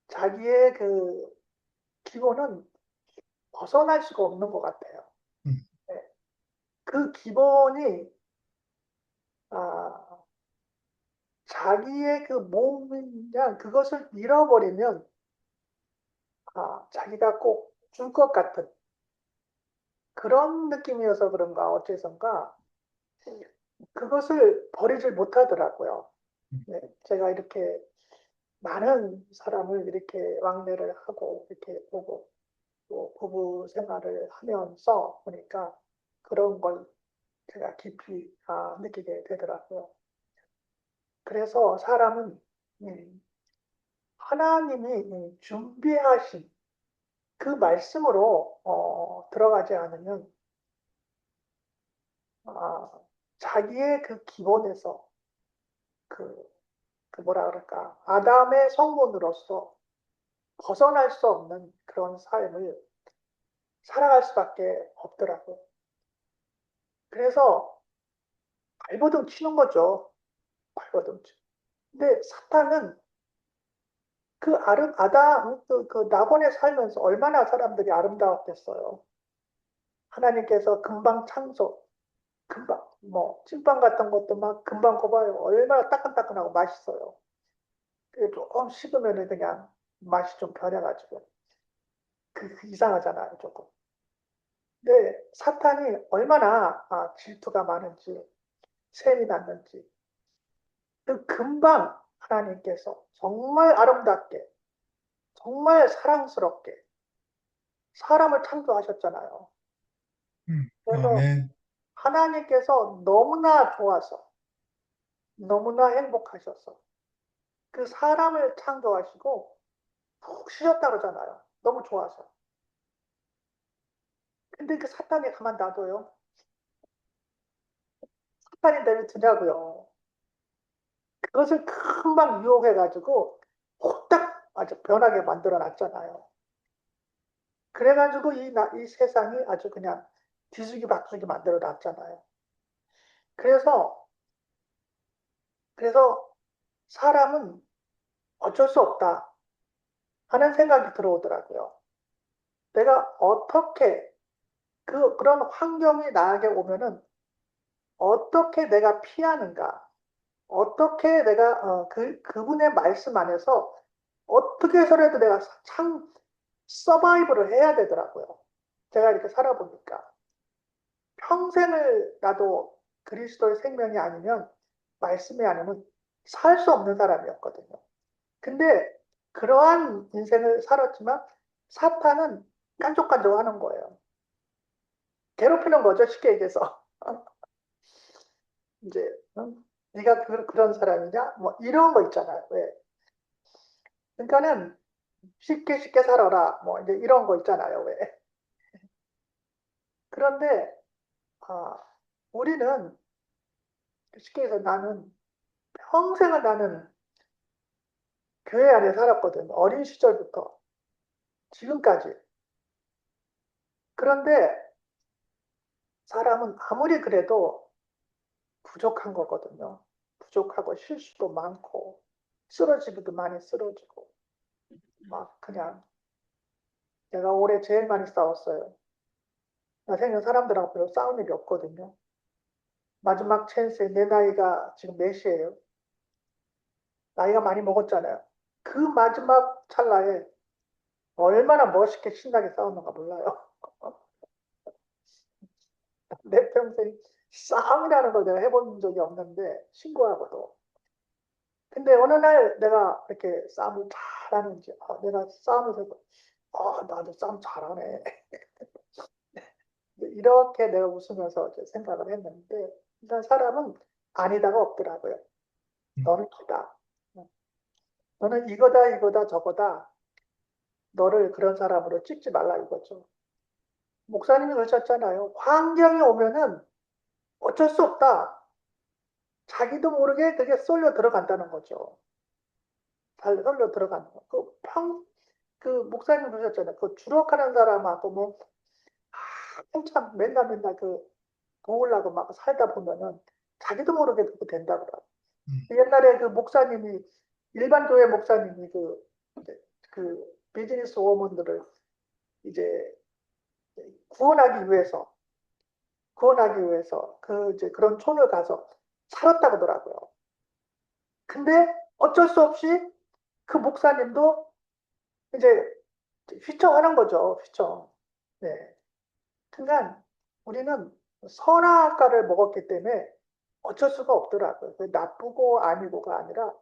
자기의 그 기본은 벗어날 수가 없는 것 같아요. 음. 예, 그 기본이 아, 자기의 그 몸이냐 그것을 잃어버리면 자기가 꼭 줄 것 같은 그런 느낌이어서 그런가 어째선가 그것을 버리질 못하더라고요. 네, 제가 이렇게 많은 사람을 이렇게 왕래를 하고 이렇게 보고 또 부부 생활을 하면서 보니까 그런 걸 제가 깊이 느끼게 되더라고요. 그래서 사람은 하나님이 준비하신 그 말씀으로 들어가지 않으면 아, 자기의 그 기본에서 그, 그 뭐라 그럴까 아담의 성분으로서 벗어날 수 없는 그런 삶을 살아갈 수밖에 없더라고요. 그래서 발버둥 치는 거죠. 발버둥 치. 근데 사탄은 그 낙원에 살면서 얼마나 사람들이 아름다웠겠어요. 하나님께서 금방 창조, 금방, 뭐, 찐빵 같은 것도 막 금방 고봐요. 얼마나 따끈따끈하고 맛있어요. 그게 조금 식으면은 그냥 맛이 좀 변해가지고. 그 이상하잖아요, 조금. 근데 사탄이 얼마나 질투가 많은지, 셈이 났는지, 그 금방 하나님께서 정말 아름답게, 정말 사랑스럽게 사람을 창조하셨잖아요. 그래서 아멘. 하나님께서 너무나 좋아서, 너무나 행복하셔서 그 사람을 창조하시고 푹 쉬셨다 그러잖아요. 너무 좋아서. 근데 그 사탄이 가만 놔둬요. 사탄이 내버두냐고요. 그것을 금방 유혹해가지고 홀딱 아주 변하게 만들어 놨잖아요. 그래가지고 이 세상이 아주 그냥 뒤죽이 박죽이 만들어 놨잖아요. 그래서, 그래서 사람은 어쩔 수 없다 하는 생각이 들어오더라고요. 내가 어떻게 그런 환경이 나에게 오면은 어떻게 내가 피하는가? 어떻게 내가 그분의 말씀 안에서 어떻게 해서라도 내가 참 서바이브를 해야 되더라고요. 제가 이렇게 살아보니까 평생을 나도 그리스도의 생명이 아니면 말씀이 아니면 살 수 없는 사람이었거든요. 근데 그러한 인생을 살았지만 사탄은 깐족깐족하는 거예요. 괴롭히는 거죠, 쉽게 얘기해서. 이제 네가 그런 사람이냐? 뭐 이런 거 있잖아요. 왜? 그러니까는 쉽게 쉽게 살아라. 뭐 이제 이런 거 있잖아요. 왜? 그런데 아, 우리는 쉽게 해서 나는 평생을 나는 교회 안에 살았거든. 어린 시절부터 지금까지. 그런데 사람은 아무리 그래도 부족한 거거든요. 부족하고 실수도 많고 쓰러지기도 많이 쓰러지고 막 그냥 내가 올해 제일 많이 싸웠어요. 나 생전 사람들하고 별로 싸운 일이 없거든요. 마지막 찬스에 내 나이가 지금 몇이에요? 나이가 많이 먹었잖아요. 그 마지막 찰나에 얼마나 멋있게 신나게 싸웠는가 몰라요. 내 평생 싸움이라는 걸 내가 해본 적이 없는데 신고하고도. 근데 어느 날 내가 이렇게 싸움을 잘하는지 내가 싸움에서 나도 싸움 잘하네. 이렇게 내가 웃으면서 이제 생각을 했는데 일단 사람은 아니다가 없더라고요. 너는 기다. 너는 이거다 저거다. 너를 그런 사람으로 찍지 말라 이거죠. 목사님이 그러셨잖아요. 환경이 오면은 어쩔 수 없다. 자기도 모르게 그게 쏠려 들어간다는 거죠. 잘 쏠려 들어가는 거. 그 목사님 그러셨잖아요. 그 주력하는 사람하고 뭐 한참 맨날 도우려고 막 살다 보면은 자기도 모르게 그렇게 된다 그러더라고요. 옛날에 그 목사님이 일반 교회 목사님이 그 비즈니스 워먼들을 이제 구원하기 위해서 이제 그런 촌을 가서 살았다고 하더라고요. 근데 어쩔 수 없이 그 목사님도 이제 휘청하는 거죠. 휘청. 네. 그러니까 우리는 선악과를 먹었기 때문에 어쩔 수가 없더라고요. 나쁘고 아니고가 아니라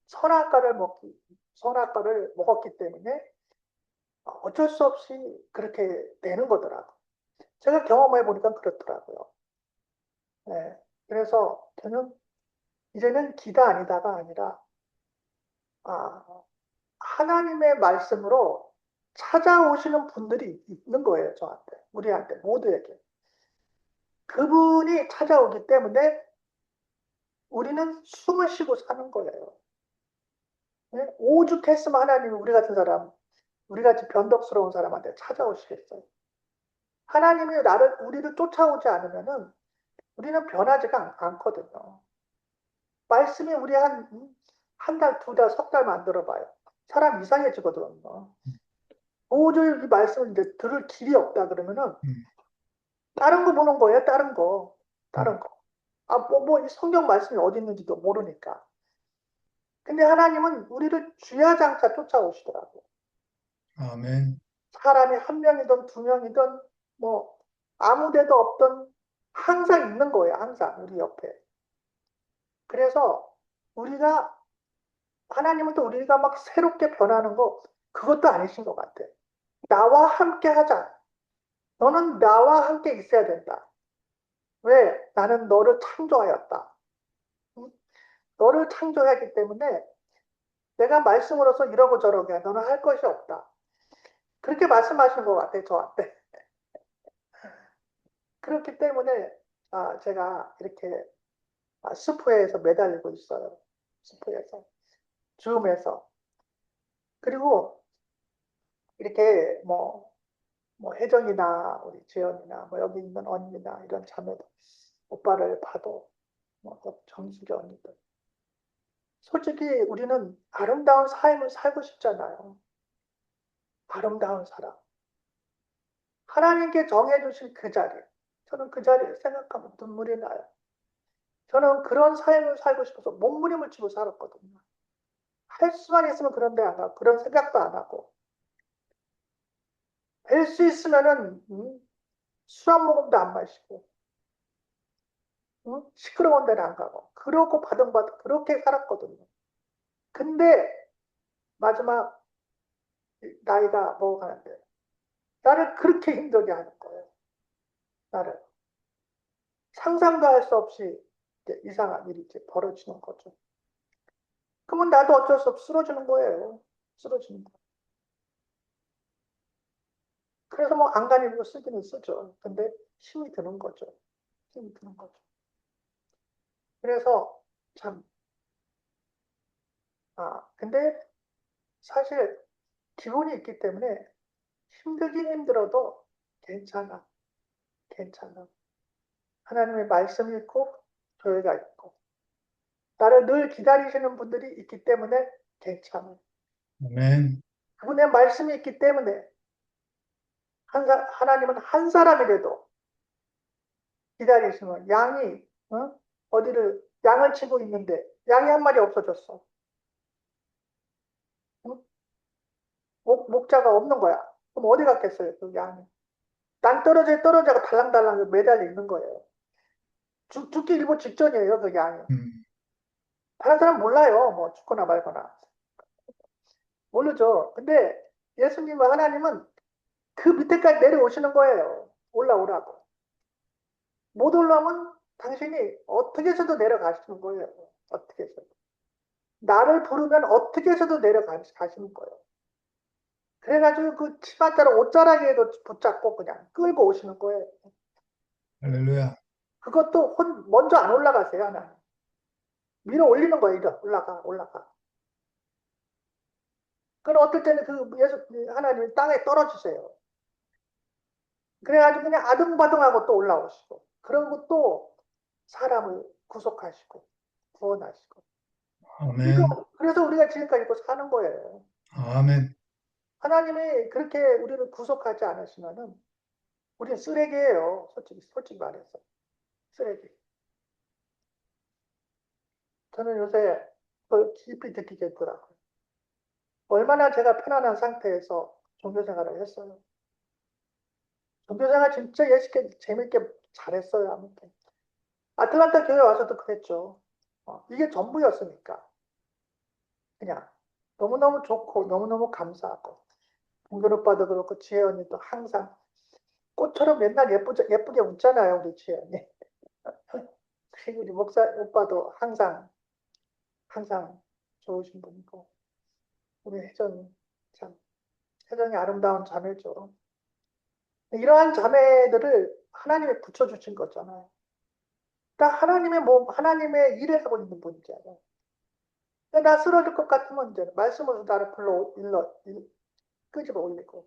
선악과를 먹었기 때문에 어쩔 수 없이 그렇게 되는 거더라고요. 제가 경험해 보니까 그렇더라고요. 네. 그래서 저는 이제는 기다 아니다가 아니라 아, 하나님의 말씀으로 찾아오시는 분들이 있는 거예요, 저한테, 우리한테, 모두에게. 그분이 찾아오기 때문에 우리는 숨을 쉬고 사는 거예요. 네? 오죽했으면 하나님이 우리 같이 변덕스러운 사람한테 찾아오시겠어요. 하나님이 우리를 쫓아오지 않으면은 우리는 변하지가 않거든요. 말씀이 우리 한 달, 두 달, 석 달 만들어봐요. 사람 이상해지거든요. 도저히 이 말씀을 이제 들을 길이 없다 그러면은 다른 거 보는 거예요. 다른 거. 이 성경 말씀이 어디 있는지도 모르니까. 근데 하나님은 우리를 주야장차 쫓아오시더라고요. 아멘. 사람이 한 명이든 두 명이든 뭐 아무 데도 없던 항상 있는 거예요. 항상 우리 옆에. 그래서 하나님은 또 우리가 막 새롭게 변하는 거 그것도 아니신 것 같아. 나와 함께 하자. 너는 나와 함께 있어야 된다. 왜? 나는 너를 창조하였다. 응? 너를 창조했기 때문에 내가 말씀으로서 이러고 저러게 너는 할 것이 없다. 그렇게 말씀하신 것 같아요, 저한테. 그렇기 때문에 제가 이렇게 스프에서 매달리고 있어요. 스프에서. 줌에서. 그리고 이렇게 혜정이나 우리 재현이나 여기 있는 언니나 이런 자매들, 오빠를 봐도 정숙이 언니들. 솔직히 우리는 아름다운 삶을 살고 싶잖아요. 아름다운 사람. 하나님께 정해주신 그 자리. 저는 그 자리를 생각하면 눈물이 나요. 저는 그런 삶을 살고 싶어서 몸부림을 치고 살았거든요. 할 수만 있으면 그런 데 안 가고, 그런 생각도 안 하고. 될 수 있으면은, 술 한 모금도 안 마시고, 시끄러운 데는 안 가고, 그러고 바둥바둥 그렇게 살았거든요. 근데, 마지막, 나이가 먹어가는데, 나를 그렇게 힘들게 하는 거예요. 나를. 상상도 할 수 없이 이상한 일이 이제 벌어지는 거죠. 그러면 나도 어쩔 수 없이 쓰러지는 거예요. 쓰러지는 거. 그래서 뭐 안간힘으로 쓰기는 쓰죠. 근데 힘이 드는 거죠. 힘이 드는 거죠. 그래서 참, 근데 사실 기본이 있기 때문에 힘들긴 힘들어도 괜찮아. 괜찮아. 하나님의 말씀이 있고 교회가 있고 나를 늘 기다리시는 분들이 있기 때문에 괜찮아. 아멘. 그분의 말씀이 있기 때문에 하나님은 한 사람이라도 기다리시면 양이 어디를 양을 치고 있는데 양이 한 마리 없어졌어. 응? 목자가 없는 거야. 그럼 어디 갔겠어요, 그 양이? 난 떨어져가 달랑달랑 매달려 있는 거예요. 죽기 일보 직전이에요, 그 양이. 음, 다른 사람 몰라요, 뭐 죽거나 말거나. 모르죠. 근데 예수님과 하나님은 그 밑에까지 내려오시는 거예요. 올라오라고. 못 올라오면 당신이 어떻게 해서도 내려가시는 거예요. 어떻게 해서도. 나를 부르면 어떻게 해서도 내려가시는 거예요. 그래가지고 그 치마자락 옷자락에도 붙잡고 그냥 끌고 오시는 거예요. 할렐루야. 그것도 먼저 안 올라가세요, 하나님. 밀어 올리는 거예요, 이래. 올라가. 그럼 어떨 때는 하나님이 땅에 떨어지세요. 그래가지고 그냥 아등바등하고 또 올라오시고, 그런 것도 사람을 구속하시고, 구원하시고. 아멘. 그래서 우리가 지금까지 또 사는 거예요. 아멘. 하나님이 그렇게 우리를 구속하지 않으시면은, 우리는 쓰레기예요. 솔직히 말해서. 쓰레기. 저는 요새 그걸 깊이 느끼겠더라고요. 얼마나 제가 편안한 상태에서 종교 생활을 했어요. 종교 생활 진짜 예식게 재밌게 잘했어요. 아무튼. 아틀란타 교회 와서도 그랬죠. 이게 전부였으니까. 그냥 너무너무 좋고 너무너무 감사하고. 동근 오빠도 그렇고 지혜 언니도 항상 꽃처럼 맨날 예쁘게 웃잖아요. 우리 지혜 언니. 그리고 우리 목사 오빠도 항상 좋으신 분이고. 우리 참, 혜정이 아름다운 자매죠. 이러한 자매들을 하나님이 붙여주신 거잖아요. 다 하나님의 일을 하고 있는 분이잖아요. 나 쓰러질 것 같으면 이제 말씀으로 나를 끄집어 올리고,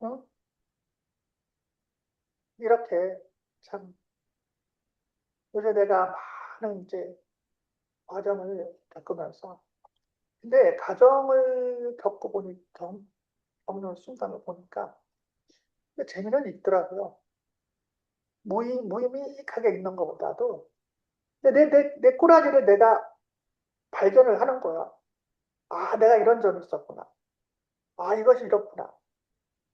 응? 이렇게 참, 요새 내가 많은 이제 과정을 겪으면서, 근데 가정을 겪는 순간을 보니까 재미는 있더라고요. 무의미하게 있는 것보다도 내 꼬라지를 내가 발견을 하는 거야. 내가 이런 점이 있었구나. 이것이 이렇구나.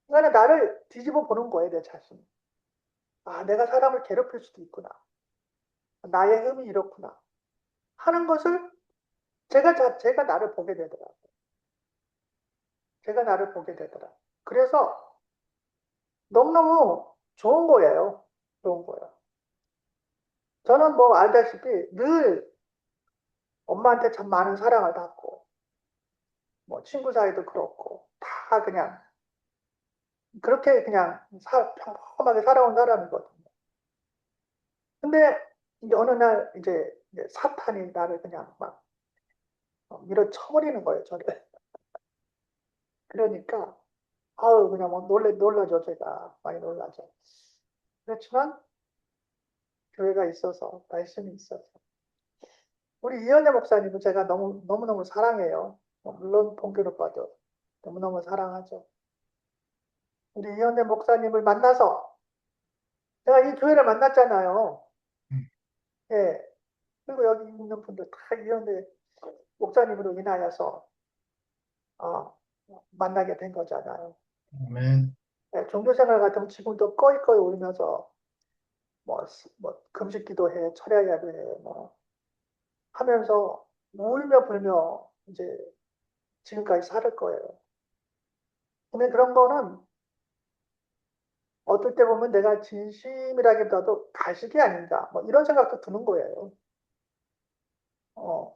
그러니까 나를 뒤집어 보는 거예요, 내 자신. 내가 사람을 괴롭힐 수도 있구나. 나의 흠이 이렇구나. 하는 것을 제가 나를 보게 되더라고요. 제가 나를 보게 되더라. 그래서 너무너무 좋은 거예요. 좋은 거예요. 저는 뭐 알다시피 늘 엄마한테 참 많은 사랑을 받고, 뭐 친구 사이도 그렇고, 다 그냥 그렇게 그냥 평범하게 살아온 사람이거든요. 근데 이제 어느 날 이제 사탄이 나를 그냥 막 밀어쳐버리는 거예요, 저를. 그러니까 그냥 뭐 놀라죠, 제가 많이 놀라죠. 그렇지만 교회가 있어서 말씀이 있어서 우리 이현애 목사님은 제가 너무너무 사랑해요. 물론 동균 오빠도 너무너무 사랑하죠. 우리 이현애 목사님을 만나서 내가 이 교회를 만났잖아요. 음, 예. 그리고 여기 있는 분들 다 이런데 목사님으로 인하여서 만나게 된 거잖아요. 아멘. 예, 종교생활 같으면 지금도 꺼이꺼이 울면서 뭐 금식 기도해, 철야 예배해, 뭐 하면서 울며 불며 이제 지금까지 살을 거예요. 근데 그런 거는 어떨 때 보면 내가 진심이라기보다도 가식이 아닌가, 뭐 이런 생각도 드는 거예요.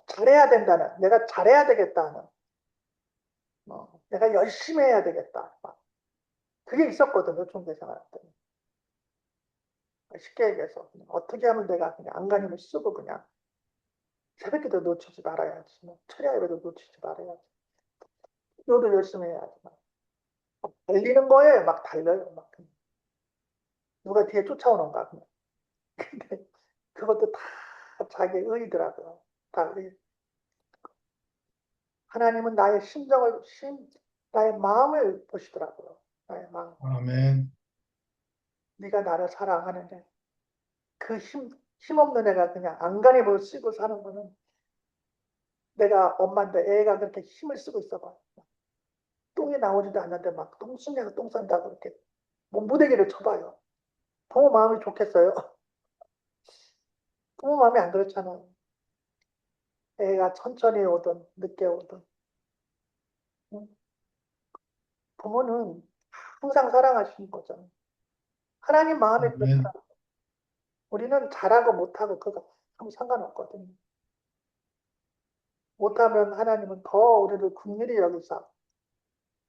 잘해야 된다는, 내가 잘해야 되겠다는, 내가 열심히 해야 되겠다. 막 그게 있었거든요, 종교생활 때. 쉽게 얘기해서 그냥 어떻게 하면 내가 그냥 안간힘을 쓰고 그냥 새벽기도 놓치지 말아야지, 뭐 철야 예배도 놓치지 말아야지, 너도 열심히 해야지. 막 달리는 거에 막 달려요, 막 그냥. 누가 뒤에 쫓아오는가 그냥. 근데 그것도 다 자기 의더라고요. 다 의. 하나님은 나의 마음을 보시더라고요. 나의 마음. 아멘. 네가 나를 사랑하는데 그 힘없는 애가 그냥 안간힘을 쓰고 사는 거는 내가 엄마인데 애가 그렇게 힘을 쓰고 있어 봐. 똥이 나오지도 않는데 막 똥 쑥내가 똥 싼다고 이렇게 몸부대기를 쳐봐요. 부모 마음이 좋겠어요? 부모 마음이 안 그렇잖아요. 애가 천천히 오든 늦게 오든. 응? 부모는 항상 사랑하시는 거죠. 하나님 마음이 아멘. 그렇더라고요. 우리는 잘하고 못하고 그거 아무 상관없거든요. 못하면 하나님은 더 우리를 긍휼히 여기서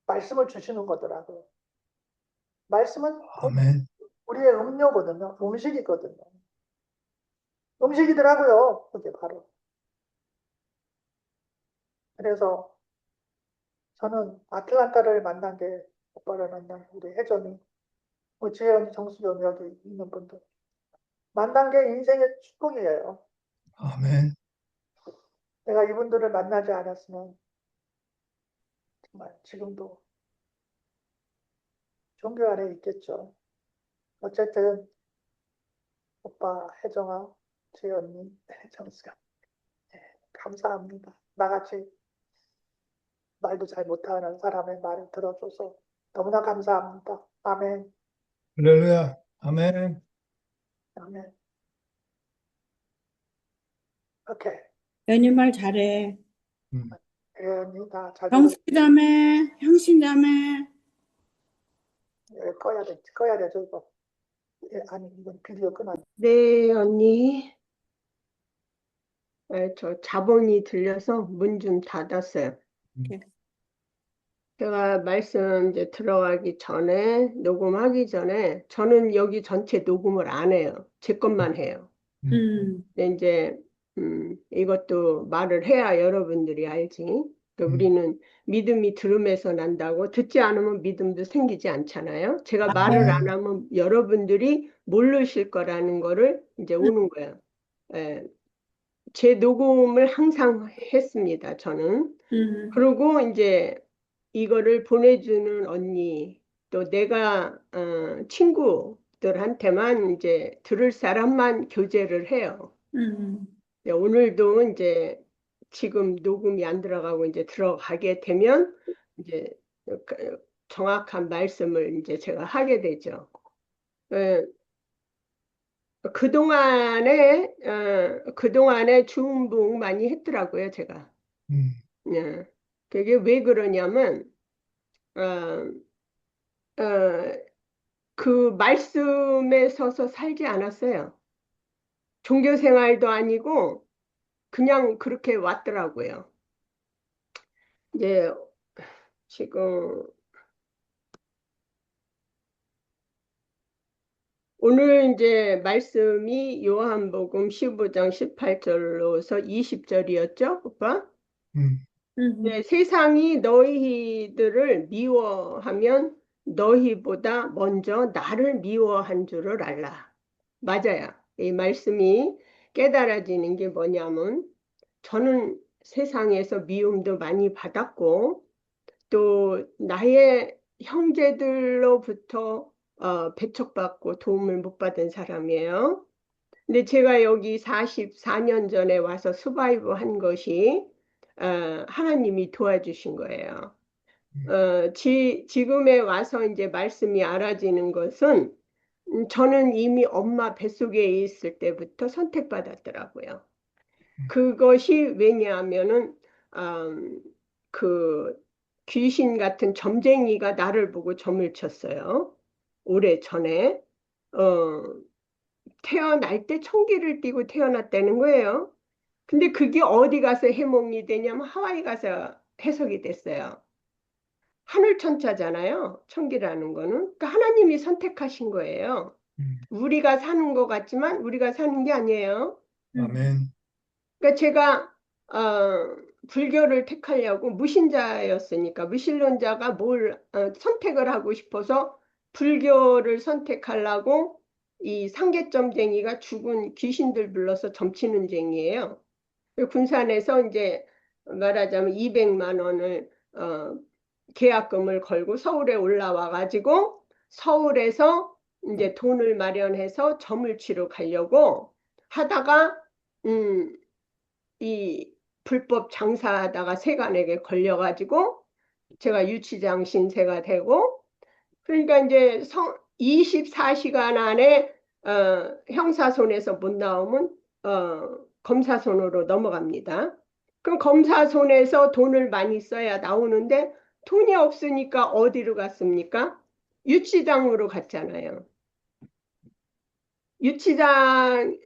말씀을 주시는 거더라고요. 말씀은 아멘. 우리의 음료거든요. 음식이거든요. 음식이더라고요. 그게 바로. 그래서 저는 아틀란타를 만난 게, 오빠를 만난 우리 혜정이, 뭐 지혜언니, 정수경 여기 있는 분들 만난 게 인생의 축복이에요. 아멘. 내가 이분들을 만나지 않았으면 정말 지금도 종교 안에 있겠죠. 어쨌든 오빠, 혜정아, 지혜언니, 정수경 감사합니다. 나같이 말도 잘 못하는 사람의 말을 들어줘서 너무나 감사합니다. 아멘. 할렐루야. 아멘. 아멘. 오케이. 연이 말 잘해. 음, 혜연이 다잘 들었. 형수자매, 형신자매. 꺼야 돼, 저거. 아니, 이건 비디오 끊어. 네, 언니. 저 자본이 들려서 문 좀 닫았어요. 음. 제가 말씀 이제 들어가기 전에, 녹음하기 전에, 저는 여기 전체 녹음을 안 해요. 제 것만 해요. 근데 이제, 이것도 말을 해야 여러분들이 알지. 우리는 믿음이 들음에서 난다고, 듣지 않으면 믿음도 생기지 않잖아요. 제가 말을 안 하면 여러분들이 모르실 거라는 거를 이제 오는 거예요. 예. 제 녹음을 항상 했습니다, 저는. 그리고 이제 이거를 보내주는 언니, 또 내가 친구들한테만 이제 들을 사람만 교제를 해요. 네, 오늘도 이제 지금 녹음이 안 들어가고 이제 들어가게 되면 이제 정확한 말씀을 이제 제가 하게 되죠. 예, 그동안에 중복 많이 했더라고요, 제가. 음. 예. 그게 왜 그러냐면, 어, 그 말씀에 서서 살지 않았어요. 종교 생활도 아니고, 그냥 그렇게 왔더라고요. 이제, 지금, 오늘 이제 말씀이 요한복음 15장 18절로서 20절이었죠, 오빠? 음. 네, 세상이 너희들을 미워하면 너희보다 먼저 나를 미워한 줄을 알라. 맞아요. 이 말씀이 깨달아지는 게 뭐냐면 저는 세상에서 미움도 많이 받았고 또 나의 형제들로부터 배척받고 도움을 못 받은 사람이에요. 근데 제가 여기 44년 전에 와서 서바이브 한 것이 하나님이 도와주신 거예요. 지금에 와서 이제 말씀이 알아지는 것은 저는 이미 엄마 뱃속에 있을 때부터 선택받았더라고요. 그것이 왜냐하면은 그 귀신 같은 점쟁이가 나를 보고 점을 쳤어요. 오래 전에. 태어날 때 총기를 띠고 태어났다는 거예요. 근데 그게 어디 가서 해몽이 되냐면 하와이 가서 해석이 됐어요. 하늘천차잖아요. 천기라는 거는. 그러니까 하나님이 선택하신 거예요. 우리가 사는 것 같지만 우리가 사는 게 아니에요. 아멘. 그러니까 제가 불교를 택하려고 무신자였으니까 무신론자가 뭘 선택을 하고 싶어서 불교를 선택하려고 이 상계점쟁이가 죽은 귀신들 불러서 점치는 쟁이에요. 군산에서 이제 말하자면 200만 원을 계약금을 걸고 서울에 올라와 가지고 서울에서 이제 돈을 마련해서 점을 치러 가려고 하다가 이 불법 장사하다가 세간에게 걸려가지고 제가 유치장 신세가 되고 그러니까 이제 24시간 안에 형사손에서 못 나오면 검사손으로 넘어갑니다. 그럼 검사손에서 돈을 많이 써야 나오는데 돈이 없으니까 어디로 갔습니까? 유치장으로 갔잖아요. 유치장에서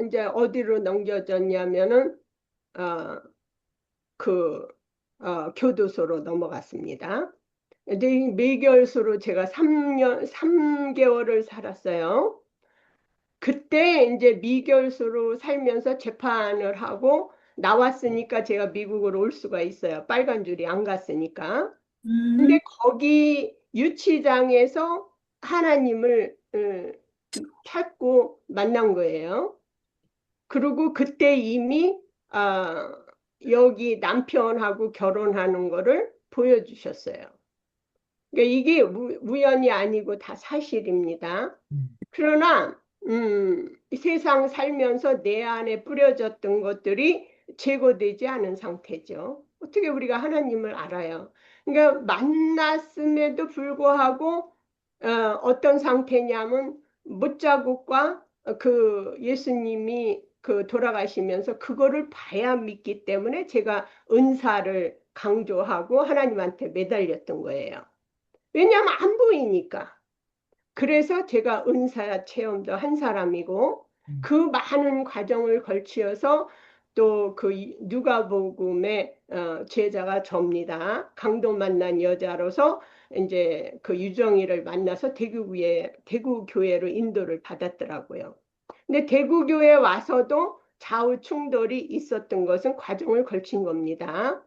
이제 어디로 넘겨졌냐면은 교도소로 넘어갔습니다. 이제 매결소로 제가 3개월을 살았어요. 그때 이제 미결소로 살면서 재판을 하고 나왔으니까 제가 미국으로 올 수가 있어요. 빨간 줄이 안 갔으니까. 근데 거기 유치장에서 하나님을 찾고 만난 거예요. 그리고 그때 이미 여기 남편하고 결혼하는 거를 보여주셨어요. 그러니까 이게 우연이 아니고 다 사실입니다. 그러나 세상 살면서 내 안에 뿌려졌던 것들이 제거되지 않은 상태죠. 어떻게 우리가 하나님을 알아요? 그러니까 만났음에도 불구하고 어떤 상태냐면 못자국과 그 예수님이 그 돌아가시면서 그거를 봐야 믿기 때문에 제가 은사를 강조하고 하나님한테 매달렸던 거예요. 왜냐하면 안 보이니까. 그래서 제가 은사 체험도 한 사람이고 그 많은 과정을 걸치어서 또 그 누가복음의 제자가 접니다. 강도 만난 여자로서 이제 그 유정이를 만나서 대구 교회로 인도를 받았더라고요. 근데 대구 교회 와서도 좌우 충돌이 있었던 것은 과정을 걸친 겁니다.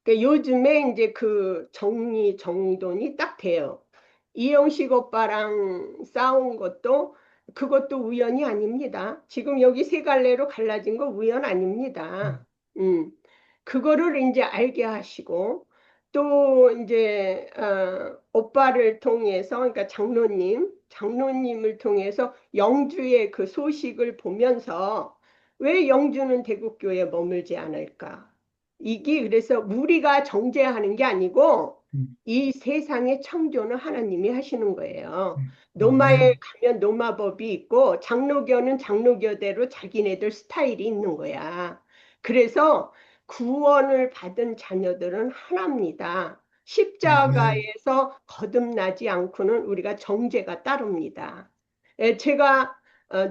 그러니까 요즘에 이제 그 정리 정돈이 딱 돼요. 이영식 오빠랑 싸운 것도 그것도 우연이 아닙니다. 지금 여기 세 갈래로 갈라진 거 우연 아닙니다. 그거를 이제 알게 하시고 또 이제 오빠를 통해서 그러니까 장로님을 통해서 영주의 그 소식을 보면서 왜 영주는 대구교회에 머물지 않을까? 이게 그래서 우리가 정죄하는 게 아니고 이 세상의 창조는 하나님이 하시는 거예요. 노마에 가면 노마법이 있고 장로교는 장로교대로 자기네들 스타일이 있는 거야. 그래서 구원을 받은 자녀들은 하나입니다. 십자가에서 거듭나지 않고는 우리가 정죄가 따릅니다. 제가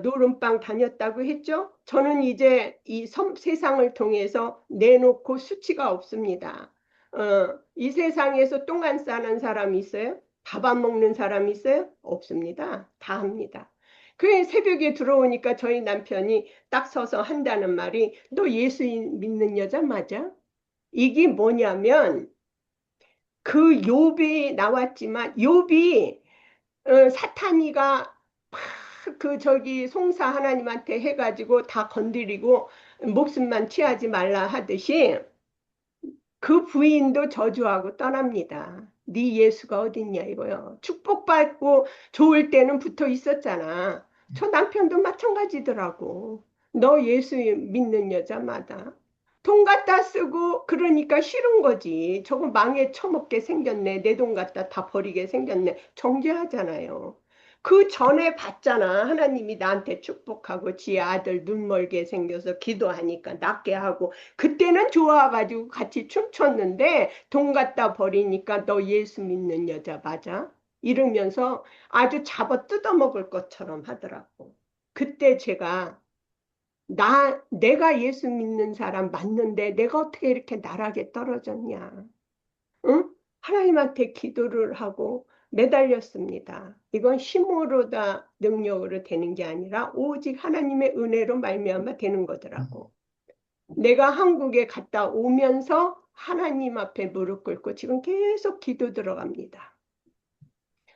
노름방 다녔다고 했죠? 저는 이제 이 세상을 통해서 내놓고 수치가 없습니다. 이 세상에서 똥 안 싸는 사람이 있어요? 밥 안 먹는 사람이 있어요? 없습니다. 다 합니다. 그 새벽에 들어오니까 저희 남편이 딱 서서 한다는 말이 너 예수 믿는 여자 맞아? 이게 뭐냐면 그 욥이 나왔지만 욥이 사탄이가 그 저기 송사 하나님한테 해가지고 다 건드리고 목숨만 취하지 말라 하듯이 그 부인도 저주하고 떠납니다. 네 예수가 어딨냐 이거요. 축복받고 좋을 때는 붙어 있었잖아. 저 남편도 마찬가지더라고. 너 예수 믿는 여자마다 돈 갖다 쓰고 그러니까 싫은 거지. 저거 망에 처먹게 생겼네. 내 돈 갖다 다 버리게 생겼네. 정죄하잖아요. 그 전에 봤잖아. 하나님이 나한테 축복하고 지 아들 눈 멀게 생겨서 기도하니까 낫게 하고 그때는 좋아가지고 같이 춤췄는데 돈 갖다 버리니까 너 예수 믿는 여자 맞아? 이러면서 아주 잡아 뜯어먹을 것처럼 하더라고. 그때 제가 내가 예수 믿는 사람 맞는데 내가 어떻게 이렇게 나락에 떨어졌냐. 응? 하나님한테 기도를 하고 매달렸습니다. 이건 힘으로다 능력으로 되는 게 아니라 오직 하나님의 은혜로 말미암아 되는 거더라고. 내가 한국에 갔다 오면서 하나님 앞에 무릎 꿇고 지금 계속 기도 들어갑니다.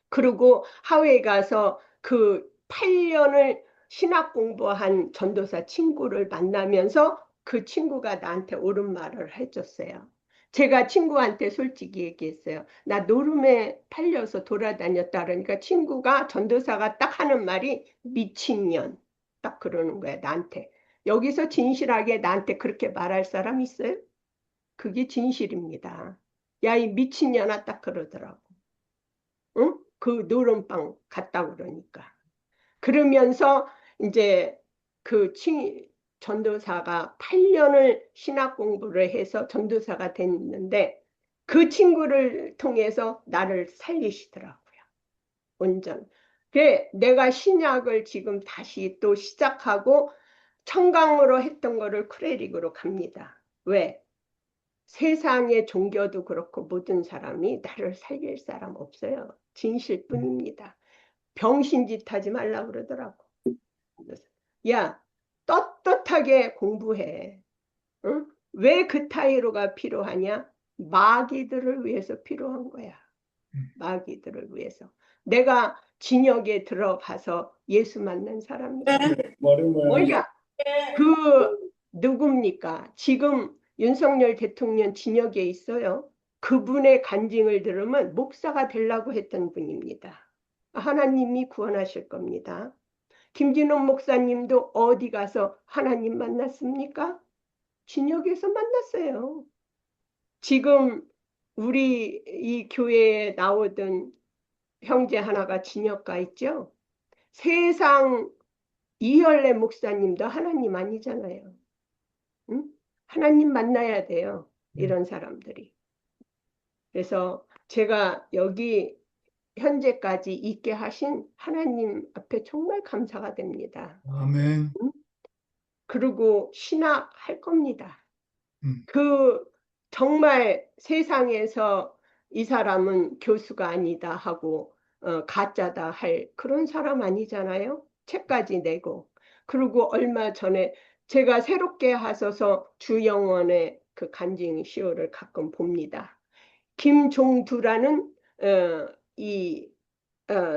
그리고 하웨이 가서 그 8년을 신학 공부한 전도사 친구를 만나면서 그 친구가 나한테 옳은 말을 해줬어요. 제가 친구한테 솔직히 얘기했어요. 나 노름에 팔려서 돌아다녔다 그러니까 친구가 전도사가 딱 하는 말이 미친년 딱 그러는 거야 나한테. 여기서 진실하게 나한테 그렇게 말할 사람 있어요? 그게 진실입니다. 야, 이 미친년아 딱 그러더라고. 응? 그 노름방 갔다 그러니까. 그러면서 이제 그 전도사가 8년을 신학 공부를 해서 전도사가 됐는데 그 친구를 통해서 나를 살리시더라고요. 온전. 그래, 내가 신약을 지금 다시 또 시작하고 청강으로 했던 거를 크레릭으로 갑니다. 왜? 세상의 종교도 그렇고 모든 사람이 나를 살릴 사람 없어요. 진실뿐입니다. 병신짓 하지 말라 그러더라고. 야, 떳떳하게 공부해. 응? 왜 그 타이로가 필요하냐? 마귀들을 위해서 필요한 거야. 마귀들을 위해서. 내가 진역에 들어가서 예수 만난 사람이야. 뭐야? 그 누굽니까? 지금 윤석열 대통령 진역에 있어요. 그분의 간증을 들으면 목사가 되려고 했던 분입니다. 하나님이 구원하실 겁니다. 김진원 목사님도 어디 가서 하나님 만났습니까? 진역에서 만났어요. 지금 우리 이 교회에 나오던 형제 하나가 진역가 있죠? 세상 이열래 목사님도 하나님 아니잖아요. 응? 하나님 만나야 돼요. 이런 사람들이. 그래서 제가 여기 현재까지 있게 하신 하나님 앞에 정말 감사가 됩니다. 아멘. 응? 그리고 신학할 겁니다. 음. 그 정말 세상에서 이 사람은 교수가 아니다 하고 가짜다 할 그런 사람 아니잖아요. 책까지 내고. 그리고 얼마 전에 제가 새롭게 하셔서 주영원의 그 간증 시호를 가끔 봅니다. 김종두라는 이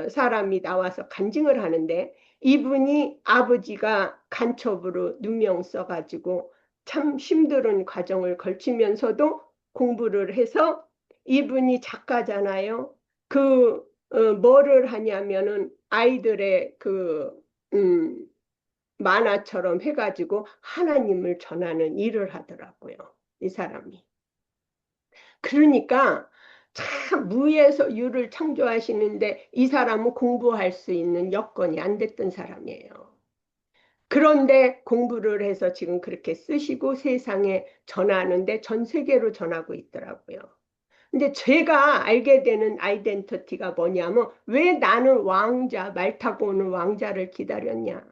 사람이 나와서 간증을 하는데 이분이 아버지가 간첩으로 누명 써가지고 참 힘든 과정을 걸치면서도 공부를 해서 이분이 작가잖아요. 뭐를 하냐면은 아이들의 만화처럼 해가지고 하나님을 전하는 일을 하더라고요. 이 사람이. 그러니까 참 무에서 유를 창조하시는데 이 사람은 공부할 수 있는 여건이 안 됐던 사람이에요. 그런데 공부를 해서 지금 그렇게 쓰시고 세상에 전하는데 전 세계로 전하고 있더라고요. 근데 제가 알게 되는 아이덴티티가 뭐냐면 왜 나는 왕자, 말 타고 오는 왕자를 기다렸냐.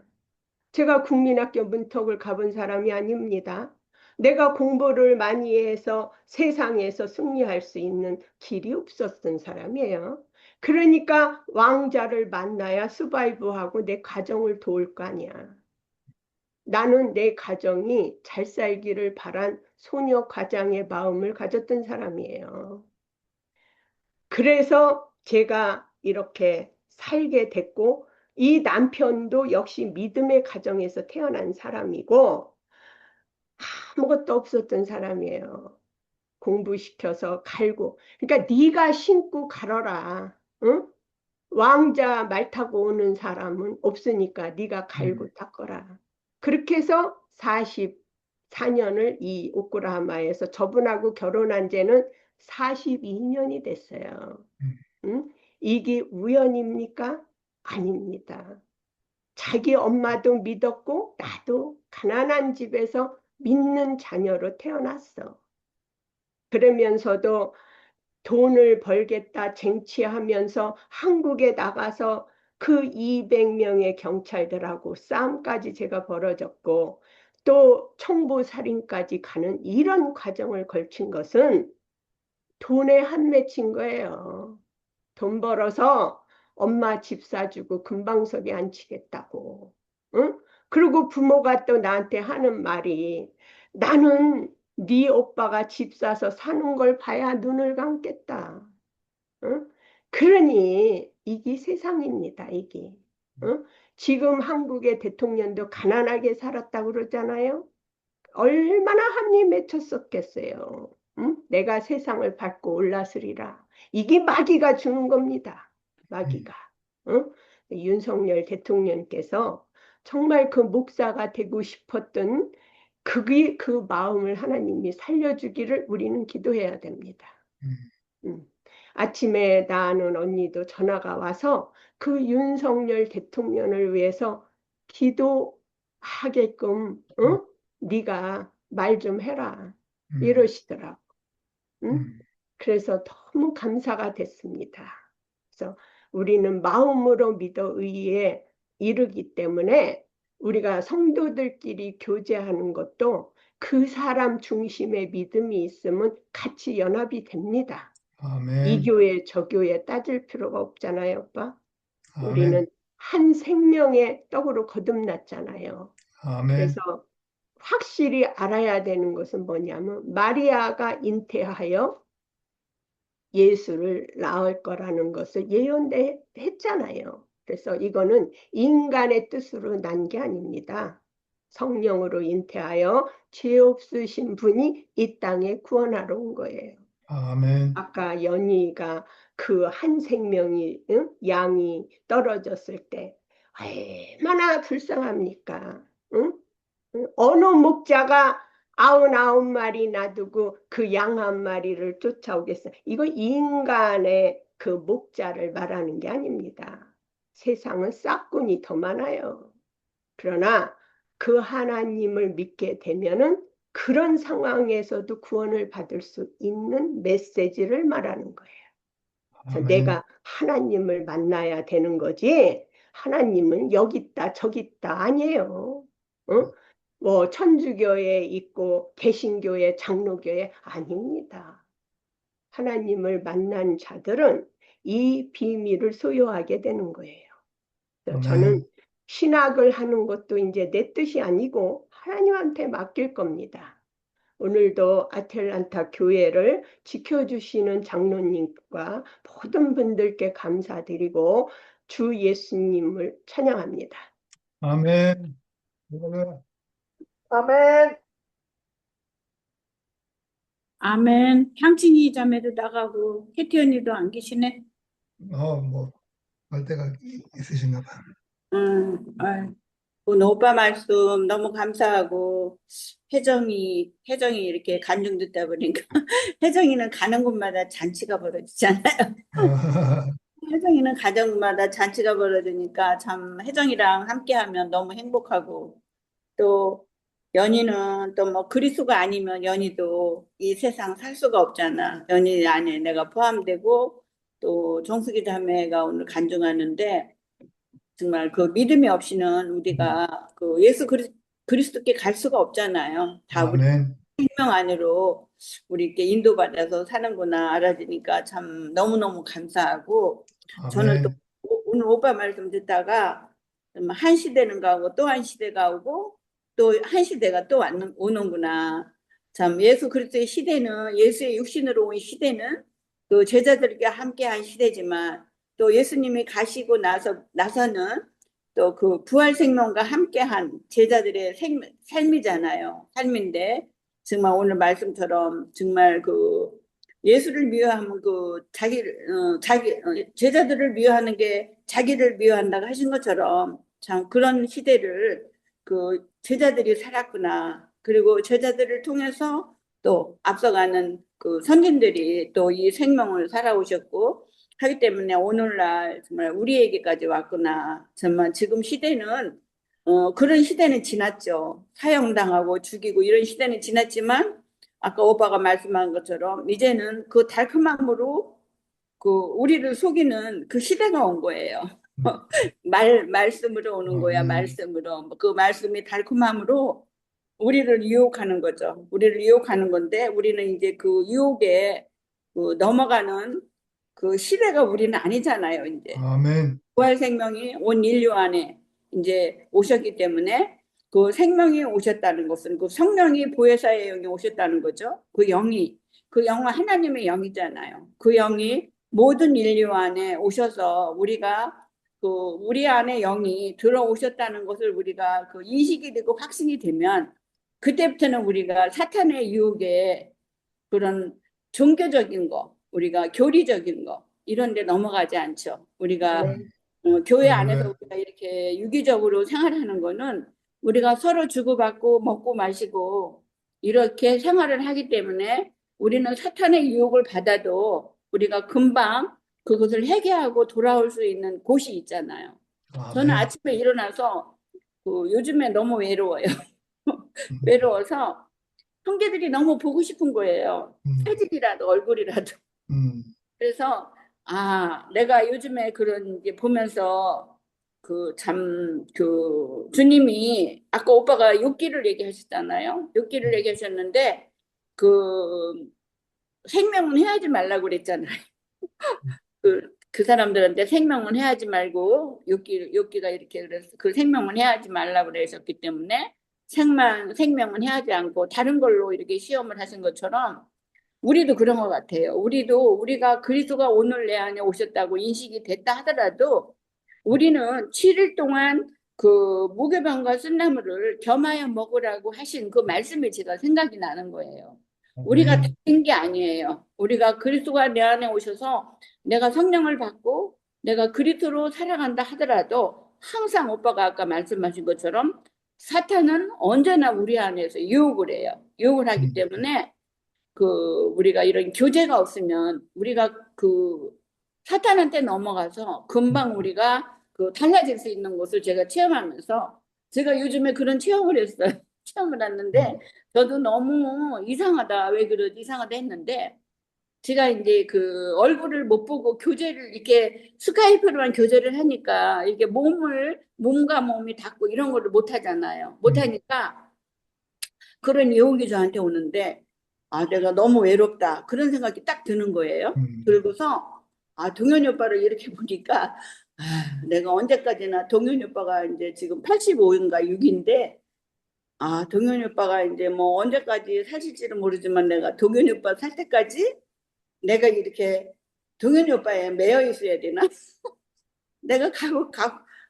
제가 국민학교 문턱을 가본 사람이 아닙니다. 내가 공부를 많이 해서 세상에서 승리할 수 있는 길이 없었던 사람이에요. 그러니까 왕자를 만나야 서바이브하고 내 가정을 도울 거 아니야. 나는 내 가정이 잘 살기를 바란 소녀 가장의 마음을 가졌던 사람이에요. 그래서 제가 이렇게 살게 됐고 이 남편도 역시 믿음의 가정에서 태어난 사람이고 아무것도 없었던 사람이에요. 공부시켜서 갈고. 그러니까 네가 신고 갈아라. 응? 왕자 말 타고 오는 사람은 없으니까 네가 갈고 닦아라. 그렇게 해서 44년을 이 오클라호마에서 저분하고 결혼한 지는 42년이 됐어요. 응? 이게 우연입니까? 아닙니다. 자기 엄마도 믿었고 나도 가난한 집에서 믿는 자녀로 태어났어. 그러면서도 돈을 벌겠다 쟁취하면서 한국에 나가서 그 200명의 경찰들하고 싸움까지 제가 벌어졌고 또 총부살인까지 가는 이런 과정을 걸친 것은 돈에 한 맺힌 거예요. 돈 벌어서 엄마 집 사주고 금방석에 앉히겠다고. 응? 그리고 부모가 또 나한테 하는 말이 나는 네 오빠가 집 사서 사는 걸 봐야 눈을 감겠다. 응? 그러니 이게 세상입니다. 이게. 응? 지금 한국의 대통령도 가난하게 살았다고 그러잖아요. 얼마나 한이 맺혔었겠어요. 응? 내가 세상을 밟고 올라서리라. 이게 마귀가 주는 겁니다. 마귀가. 응? 윤석열 대통령께서 정말 그 목사가 되고 싶었던 그게 그 마음을 하나님이 살려주기를 우리는 기도해야 됩니다. 아침에 나는 언니도 전화가 와서 그 윤석열 대통령을 위해서 기도하게끔 네가 말 좀 해라 이러시더라고. 그래서 너무 감사가 됐습니다. 그래서 우리는 마음으로 믿어 의에 이르기 때문에 우리가 성도들끼리 교제하는 것도 그 사람 중심의 믿음이 있으면 같이 연합이 됩니다. 이 아멘. 교회 저 교회 따질 필요가 없잖아요, 오빠. 아멘. 우리는 한 생명의 떡으로 거듭났잖아요. 아멘. 그래서 확실히 알아야 되는 것은 뭐냐면 마리아가 잉태하여 예수를 낳을 거라는 것을 예언했잖아요. 그래서 이거는 인간의 뜻으로 난 게 아닙니다. 성령으로 잉태하여 죄 없으신 분이 이 땅에 구원하러 온 거예요. 아멘. 아까 연희가 그 한 생명이 양이 떨어졌을 때 얼마나 불쌍합니까? 응? 어느 목자가 99마리 놔두고 그 양 한 마리를 쫓아오겠어요? 이거 인간의 그 목자를 말하는 게 아닙니다. 세상은 싹군이 더 많아요. 그러나 그 하나님을 믿게 되면은 그런 상황에서도 구원을 받을 수 있는 메시지를 말하는 거예요. 그래서 아멘. 내가 하나님을 만나야 되는 거지 하나님은 여기 있다 저기 있다 아니에요. 뭐 천주교에 있고 개신교에 장로교에 아닙니다. 하나님을 만난 자들은 이 비밀을 소유하게 되는 거예요. 그래서 저는 아멘. 신학을 하는 것도 이제 내 뜻이 아니고 하나님한테 맡길 겁니다. 오늘도 아틀란타 교회를 지켜주시는 장로님과 모든 분들께 감사드리고 주 예수님을 찬양합니다. 아멘. 아멘. 아멘. 향진이 자매도 나가고 캐티 언니도 안 계시네. 뭐, 갈 때가 있으신가 봐. 아이, 오늘 오빠 말씀 너무 감사하고 혜정이 이렇게 간증 듣다 보니까 혜정이는 가는 곳마다 잔치가 벌어지잖아요. 혜정이는 가는 곳마다 잔치가 벌어지니까 참 혜정이랑 함께하면 너무 행복하고 또 연희는 또 뭐 그리스도가 아니면 연희도 이 세상 살 수가 없잖아. 연희 안에 내가 포함되고 또 정숙이 자매가 오늘 간증하는데 정말 그 믿음이 없이는 우리가 그 예수 그리스도께 갈 수가 없잖아요. 다 우리 아멘. 생명 안으로 우리께 인도받아서 사는구나 알아지니까 참 너무너무 감사하고 저는 또 아멘. 오늘 오빠 말씀 듣다가 한 시대는 가고 또 한 시대가 오고 또 한 시대가 또 오는구나. 참 예수 그리스도의 시대는 예수의 육신으로 온 시대는 그 제자들과 함께한 시대지만 또 예수님이 가시고 나서는 또 그 부활 생명과 함께한 제자들의 삶이잖아요. 삶인데 정말 오늘 말씀처럼 정말 그 예수를 미워하면 그 제자들을 미워하는 게 자기를 미워한다고 하신 것처럼 참 그런 시대를 그 제자들이 살았구나. 그리고 제자들을 통해서 또 앞서가는 그 선진들이 또 이 생명을 살아오셨고 하기 때문에 오늘날 정말 우리에게까지 왔구나. 정말 지금 시대는 그런 시대는 지났죠. 사형당하고 죽이고 이런 시대는 지났지만 아까 오빠가 말씀한 것처럼 이제는 그 달콤함으로 그 우리를 속이는 그 시대가 온 거예요. 말씀으로 오는 거야. 말씀으로. 그 말씀이 달콤함으로 우리를 유혹하는 거죠. 우리를 유혹하는 건데 우리는 이제 그 유혹에 그 넘어가는 그 시대가 우리는 아니잖아요. 이제 아멘. 부활 생명이 온 인류 안에 이제 오셨기 때문에 그 생명이 오셨다는 것은 그 성령이 보혜사의 영이 오셨다는 거죠. 그 영은 하나님의 영이잖아요. 그 영이 모든 인류 안에 오셔서 우리가 그 우리 안에 영이 들어오셨다는 것을 우리가 그 인식이 되고 확신이 되면 그때부터는 우리가 사탄의 유혹에 그런 종교적인 거, 우리가 교리적인 거 이런 데 넘어가지 않죠. 우리가 교회 안에서 우리가 이렇게 유기적으로 생활하는 거는 우리가 서로 주고받고 먹고 마시고 이렇게 생활을 하기 때문에 우리는 사탄의 유혹을 받아도 우리가 금방 그것을 해결하고 돌아올 수 있는 곳이 있잖아요. 저는 아멘. 아침에 일어나서 그 요즘에 너무 외로워요. 외로워서 형제들이 너무 보고 싶은 거예요. 사진이라도 얼굴이라도. 그래서 내가 요즘에 그런 게 보면서 그 참 그 주님이 아까 오빠가 욥기를 얘기하셨잖아요. 욥기를 얘기하셨는데 그 생명은 해하지 말라고 그랬잖아요. 그 사람들한테 생명은 해하지 말고 욥기가 이렇게 그래서 그 생명은 해하지 말라고 그러셨기 때문에 생명은 해하지 않고 다른 걸로 이렇게 시험을 하신 것처럼 우리도 그런 것 같아요. 우리가 그리스도가 오늘 내 안에 오셨다고 인식이 됐다 하더라도 우리는 7일 동안 그 무교병과 쓴나물을 겸하여 먹으라고 하신 그 말씀이 제가 생각이 나는 거예요. 우리가 다른 게 아니에요. 우리가 그리스도가 내 안에 오셔서 내가 성령을 받고 내가 그리스도로 살아간다 하더라도 항상 오빠가 아까 말씀하신 것처럼 사탄은 언제나 우리 안에서 유혹을 해요. 유혹을 하기 때문에 그 우리가 이런 교제가 없으면 우리가 그 사탄한테 넘어가서 금방 우리가 그 달라질 수 있는 것을 제가 체험하면서 제가 요즘에 그런 체험을 했어요. 체험을 했는데 저도 너무 이상하다. 왜 그러지? 이상하다 했는데 제가 이제 그 얼굴을 못 보고 교제를 이렇게 스카이프로만 교제를 하니까 이게 몸과 몸이 닿고 이런 거를 못 하잖아요. 못 하니까 그런 유혹이 저한테 오는데 내가 너무 외롭다. 그런 생각이 딱 드는 거예요. 그러고서 동현이 오빠를 이렇게 보니까 내가 언제까지나 동현이 오빠가 이제 지금 85인가 6인데 동현이 오빠가 이제 뭐 언제까지 사실지는 모르지만 내가 동현이 오빠 살 때까지 내가 이렇게 동현이 오빠에 매여 있어야 되나? 내가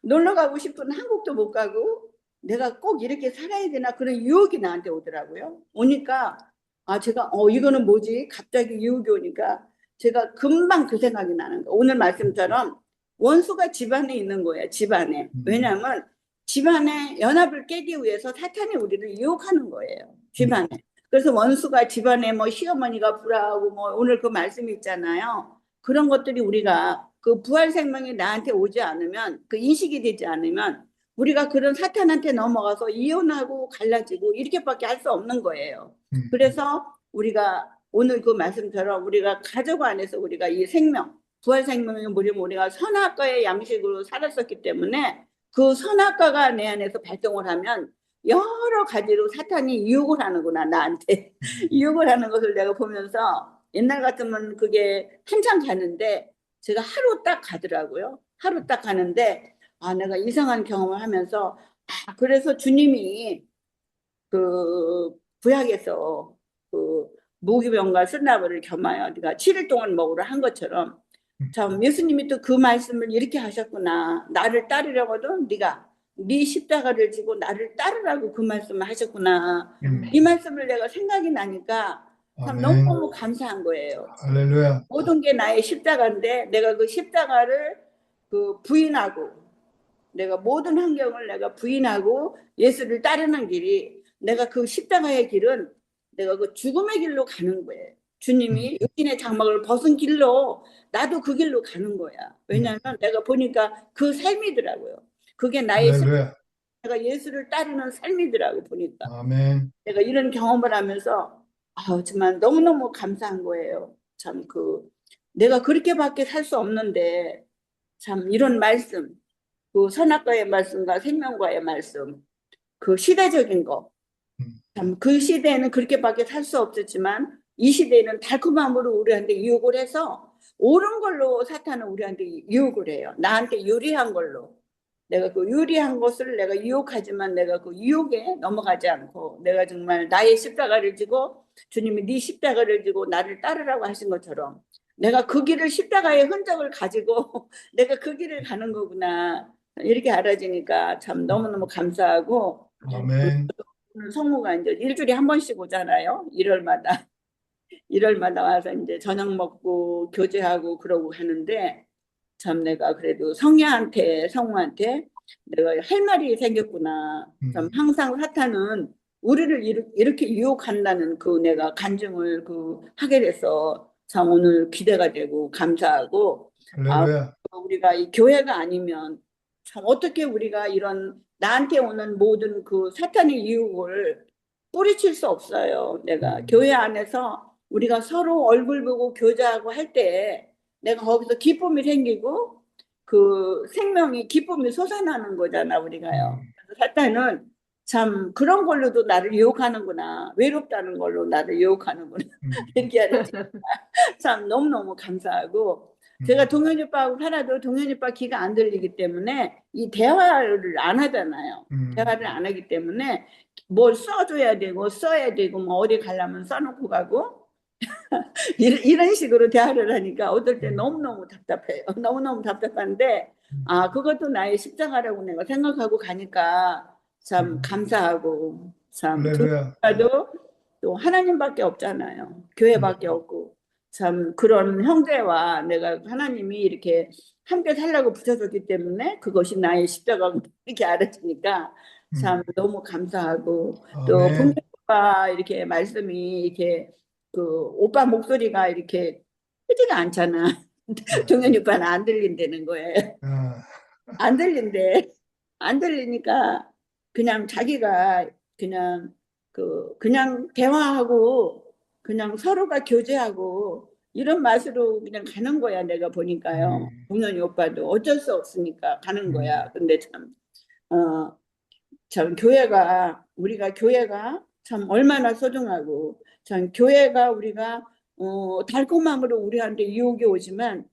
놀러 가고 싶은 한국도 못 가고 내가 꼭 이렇게 살아야 되나? 그런 유혹이 나한테 오더라고요. 오니까 제가 이거는 뭐지? 갑자기 유혹이 오니까 제가 금방 그 생각이 나는 거예요. 오늘 말씀처럼 원수가 집안에 있는 거예요. 집안에. 왜냐하면 집안에 연합을 깨기 위해서 사탄이 우리를 유혹하는 거예요. 집안에. 그래서 원수가 집안에 뭐 시어머니가 불화하고 뭐 오늘 그 말씀이 있잖아요. 그런 것들이 우리가 그 부활 생명이 나한테 오지 않으면 그 인식이 되지 않으면 우리가 그런 사탄한테 넘어가서 이혼하고 갈라지고 이렇게밖에 할 수 없는 거예요. 그래서 우리가 오늘 그 말씀처럼 우리가 가족 안에서 우리가 이 생명, 부활 생명이 뭐냐면 우리가 선악과의 양식으로 살았었기 때문에 그 선악과가 내 안에서 발동을 하면 여러 가지로 사탄이 유혹을 하는구나 나한테. 유혹을 하는 것을 내가 보면서 옛날 같으면 그게 한참 가는데 제가 하루 딱 가더라고요. 하루 딱 가는데 내가 이상한 경험을 하면서 그래서 주님이 그 구약에서 그 무기병과 쓴나물을 겸하여 네가 7일 동안 먹으라 한 것처럼 참 예수님이 또 그 말씀을 이렇게 하셨구나. 나를 따르려거든 네가 네 십자가를 지고 나를 따르라고 그 말씀을 하셨구나. 음. 이 말씀을 내가 생각이 나니까 참 아멘. 너무너무 감사한 거예요. 할렐루야. 모든 게 나의 십자가인데 내가 그 십자가를 그 부인하고 내가 모든 환경을 내가 부인하고 예수를 따르는 길이 내가 그 십자가의 길은 내가 그 죽음의 길로 가는 거예요. 주님이 육신의 장막을 벗은 길로 나도 그 길로 가는 거야. 왜냐하면 내가 보니까 그 삶이더라고요. 그게 나의 할렐루야. 내가 예수를 따르는 삶이더라고 보니까. 아멘. 내가 이런 경험을 하면서 정말 너무너무 감사한 거예요. 참 내가 그렇게밖에 살 수 없는데 참 이런 말씀, 그 선악과의 말씀과 생명과의 말씀, 그 시대적인 거, 참 그 시대에는 그렇게밖에 살 수 없었지만 이 시대에는 달콤함으로 우리한테 유혹을 해서 옳은 걸로 사탄은 우리한테 유혹을 해요. 나한테 유리한 걸로. 내가 그 유리한 것을 내가 유혹하지만 내가 그 유혹에 넘어가지 않고 내가 정말 나의 십자가를 지고 주님이 네 십자가를 지고 나를 따르라고 하신 것처럼 내가 그 길을 십자가의 흔적을 가지고 내가 그 길을 가는 거구나 이렇게 알아지니까 참 너무너무 감사하고 아멘. 오늘 성모가 이제 일주일에 한 번씩 오잖아요. 1월마다 와서 이제 저녁 먹고 교제하고 그러고 하는데 참 내가 그래도 성모한테 내가 할 말이 생겼구나. 참 항상 사탄은 우리를 이렇게 유혹한다는 그 내가 간증을 하게 돼서 참 오늘 기대가 되고 감사하고 할렐루야. 우리가 이 교회가 아니면 참 어떻게 우리가 이런 나한테 오는 모든 그 사탄의 유혹을 뿌리칠 수 없어요. 내가 교회 안에서 우리가 서로 얼굴 보고 교제하고 할 때 내가 거기서 기쁨이 생기고 그 생명이 기쁨이 솟아나는 거잖아 우리가요. 그래서 사탄은 참 그런 걸로도 나를 유혹하는구나. 외롭다는 걸로 나를 유혹하는구나. 이렇게 하니까 참 너무너무 감사하고 제가 동현이 오빠하고 살아도 동현이 오빠 귀가 안 들리기 때문에 이 대화를 안 하잖아요. 대화를 안 하기 때문에 뭘 써줘야 되고 써야 되고 뭐 어디 가려면 써놓고 가고 이런 식으로 대화를 하니까 어떨 때 너무너무 답답해요. 너무너무 답답한데 그것도 나의 십자가라고 내가 생각하고 가니까 참 감사하고 참 할렐루야. 교회도 또 하나님밖에 없잖아요. 교회밖에 없고 참 그런 형제와 내가 하나님이 이렇게 함께 살라고 붙여줬기 때문에 그것이 나의 십자가고 이렇게 알아지니까 참 너무 감사하고 또 아멘. 분명히 이렇게 말씀이 이렇게 그 오빠 목소리가 이렇게 크지가 않잖아. 종현이 오빠는 안 들린다는 거예요. 아, 안 들린대. 안 들리니까 그냥 자기가 그냥 대화하고 그냥 서로가 교제하고 이런 맛으로 그냥 가는 거야. 내가 보니까요. 종현이 오빠도 어쩔 수 없으니까 가는 거야. 근데 참 우리가 교회가 참 얼마나 소중하고 참 교회가 우리가 달콤함으로 우리한테 유혹이 오지만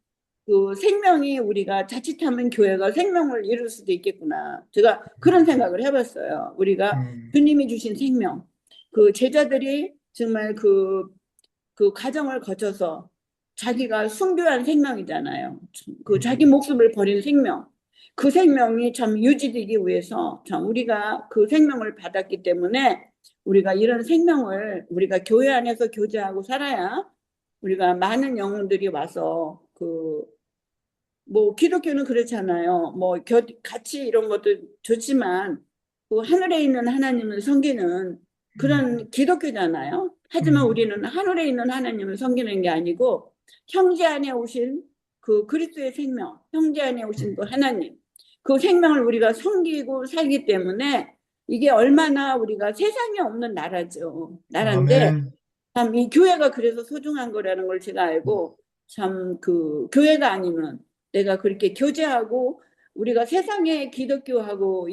그 생명이 우리가 자칫하면 교회가 생명을 이룰 수도 있겠구나. 제가 그런 생각을 해봤어요. 우리가 주님이 주신 생명, 그 제자들이 정말 그 과정을 거쳐서 자기가 순교한 생명이잖아요. 그 자기 목숨을 버린 생명. 그 생명이 참 유지되기 위해서 참 우리가 그 생명을 받았기 때문에 우리가 이런 생명을 우리가 교회 안에서 교제하고 살아야 우리가 많은 영혼들이 와서 뭐 기독교는 그렇잖아요. 뭐 같이 이런 것도 좋지만 그 하늘에 있는 하나님을 섬기는 그런 기독교잖아요. 하지만 우리는 하늘에 있는 하나님을 섬기는 게 아니고 형제 안에 오신 그 그리스도의 생명, 형제 안에 오신 그 하나님, 그 생명을 우리가 섬기고 살기 때문에 이게 얼마나 우리가 세상에 없는 나라죠. 나라인데 아멘. 참 이 교회가 그래서 소중한 거라는 걸 제가 알고 참 그 교회가 아니면 내가 그렇게 교제하고 우리가 세상에 기독교하고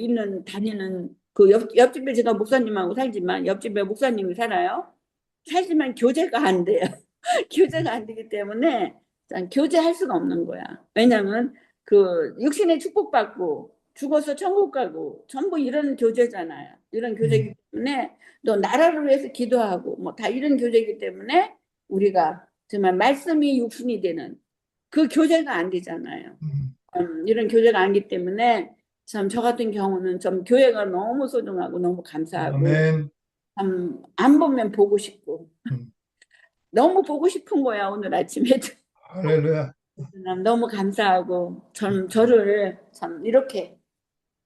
다니는 그 옆집에 제가 목사님하고 살지만 옆집에 목사님이 살아요. 살지만 교제가 안 돼요. 교제가 안 되기 때문에 교제할 수가 없는 거야. 왜냐하면 그 육신의 축복받고 죽어서 천국 가고 전부 이런 교제잖아요. 이런 교제이기 때문에 또 나라를 위해서 기도하고 뭐 다 이런 교제이기 때문에 우리가 정말 말씀이 육신이 되는 그 교제가 안 되잖아요. 이런 교제가 아니기 때문에 참 저 같은 경우는 좀 교회가 너무 소중하고 너무 감사하고 아멘. 참 안 보면 보고 싶고 음, 너무 보고 싶은 거야 오늘 아침에도. 할렐루야. 난 너무 감사하고 저를 참 이렇게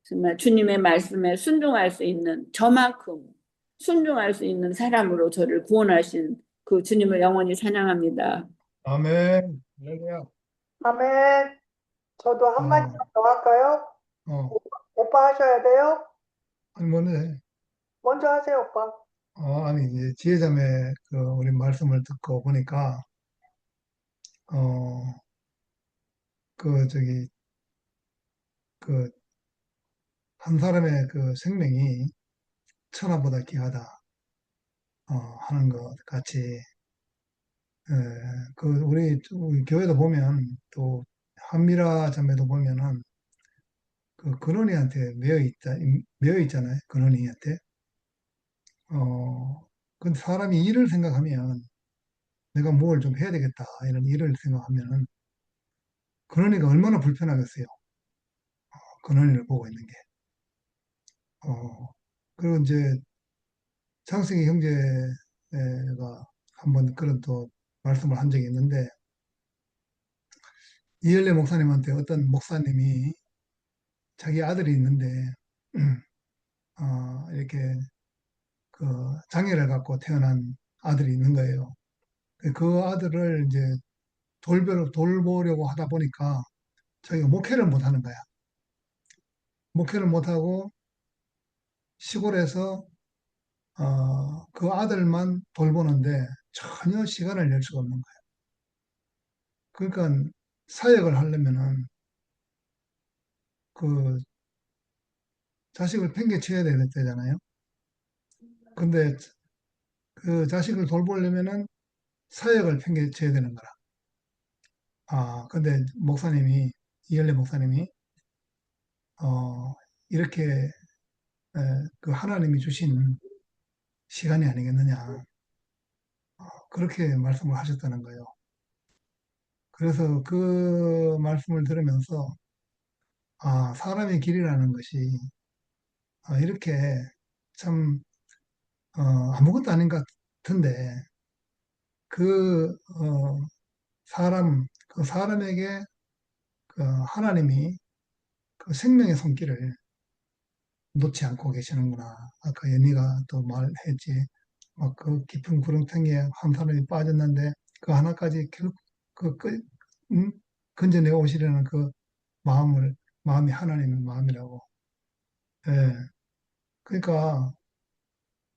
정말 주님의 말씀에 순종할 수 있는 저만큼 순종할 수 있는 사람으로 저를 구원하신 그 주님을 영원히 찬양합니다. 아멘. 할렐루야. 아멘. 저도 한마디 어, 더 할까요? 어, 오빠 하셔야 돼요? 아니, 뭔데? 먼저 하세요, 오빠. 아니, 이제 지혜자매 그 우리 말씀을 듣고 보니까, 어, 그, 저기, 그, 한 사람의 그 생명이 천하보다 귀하다, 하는 것 같이, 에, 우리 교회도 보면, 또, 한미라 자매도 보면은, 그 근원이한테 매여 있잖아요. 근원이한테. 근데 사람이 일을 생각하면, 내가 뭘 좀 해야 되겠다, 이런 일을 생각하면은, 근원이가 얼마나 불편하겠어요. 근원이를 보고 있는 게. 그리고 이제 창세기 형제가 한번 그런 또 말씀을 한 적이 있는데, 이열래 목사님한테 어떤 목사님이 자기 아들이 있는데, 이렇게 그 장애를 갖고 태어난 아들이 있는 거예요. 그 아들을 이제 돌보려고 하다 보니까 자기가 목회를 못 하는 거야. 목회를 못 하고 시골에서 그 아들만 돌보는데 전혀 시간을 낼 수가 없는 거야. 그러니까 사역을 하려면은 그 자식을 팽개쳐야 되잖아요. 근데 그 자식을 돌보려면은 사역을 팽개쳐야 되는 거라. 근데 이열래 목사님이, 이렇게, 그 하나님이 주신 시간이 아니겠느냐. 그렇게 말씀을 하셨다는 거예요. 그래서 그 말씀을 들으면서, 사람의 길이라는 것이, 이렇게 참, 아무것도 아닌 것 같은데, 그, 그 사람에게 그 하나님이 그 생명의 손길을 놓지 않고 계시는구나. 아까 연희가 또 말했지. 막 그 깊은 구렁텅이에 한 사람이 빠졌는데 그 하나까지 결국 그 건져내 오시려는 그 마음이 하나님의 마음이라고. 예. 그러니까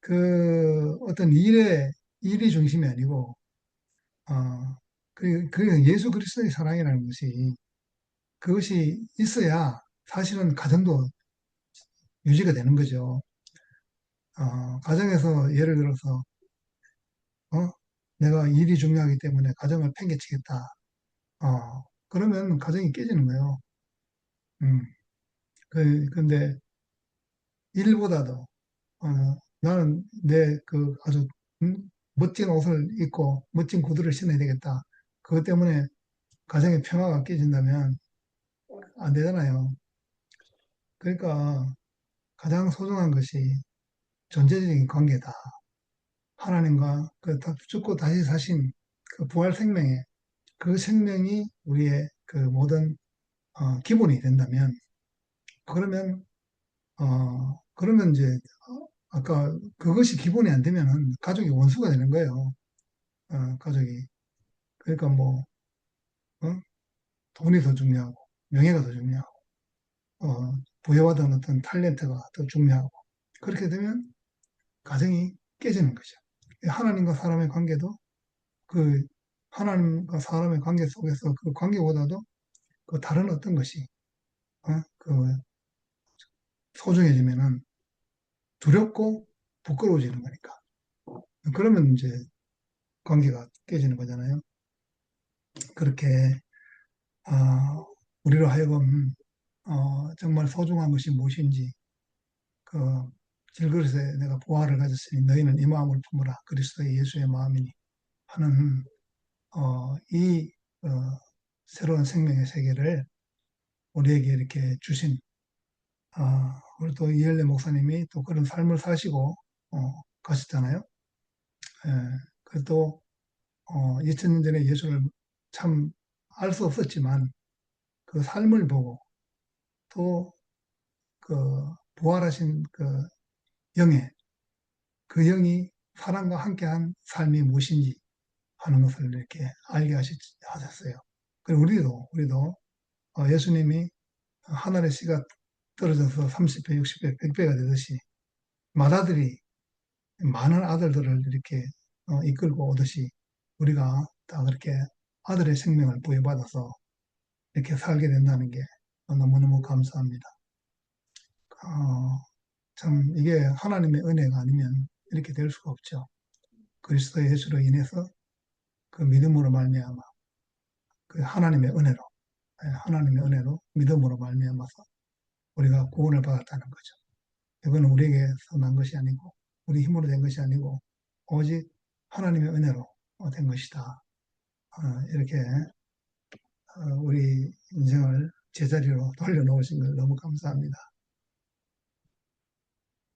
그 어떤 일이 중심이 아니고, 그 예수 그리스도의 사랑이라는 것이 그것이 있어야 사실은 가정도 유지가 되는 거죠. 가정에서 예를 들어서, 어? 내가 일이 중요하기 때문에 가정을 팽개치겠다. 그러면 가정이 깨지는 거예요. 음. 근데 일보다도, 어, 나는 내 그 아주, 멋진 옷을 입고 멋진 구두를 신어야 되겠다. 그것 때문에 가정의 평화가 깨진다면 안 되잖아요. 그러니까 가장 소중한 것이 존재적인 관계다. 하나님과 죽고 다시 사신 그 부활 생명에 그 생명이 우리의 그 모든 기본이 된다면, 그러면 그러면 이제 아까 그것이 기본이 안 되면은 가족이 원수가 되는 거예요. 가족이. 그러니까 뭐 어? 돈이 더 중요하고 명예가 더 중요하고 부여받은 어떤 탤런트가 더 중요하고, 그렇게 되면 가정이 깨지는 거죠. 하나님과 사람의 관계도 그 하나님과 사람의 관계 속에서 그 관계보다도 그 다른 어떤 것이 그 소중해지면은 두렵고 부끄러워지는 거니까. 그러면 이제 관계가 깨지는 거잖아요. 그렇게 우리로 하여금 정말 소중한 것이 무엇인지, 그 질그릇에 내가 보화를 가졌으니 너희는 이 마음을 품으라 그리스도의 예수의 마음이니 하는 이 새로운 생명의 세계를 우리에게 이렇게 주신 우리 또 이엘레 목사님이 또 그런 삶을 사시고 가셨잖아요. 예, 그래도 2000년 전에 예수를 참 알 수 없었지만 그 삶을 보고 또 그 부활하신 그 영의 그 영이 사람과 함께한 삶이 무엇인지 하는 것을 이렇게 알게 하셨어요. 그리고 우리도 예수님이 하늘의 씨가 떨어져서 30배, 60배, 100배가 되듯이 맏아들이 많은 아들들을 이렇게 이끌고 오듯이 우리가 다 그렇게 아들의 생명을 부여받아서 이렇게 살게 된다는 게 너무너무 감사합니다. 참 이게 하나님의 은혜가 아니면 이렇게 될 수가 없죠. 그리스도 예수로 인해서 그 믿음으로 말미암아 그 하나님의 은혜로 믿음으로 말미암아서 우리가 구원을 받았다는 거죠. 이건 우리에게서 난 것이 아니고 우리 힘으로 된 것이 아니고 오직 하나님의 은혜로 된 것이다. 이렇게 우리 인생을 제자리로 돌려놓으신 걸 너무 감사합니다.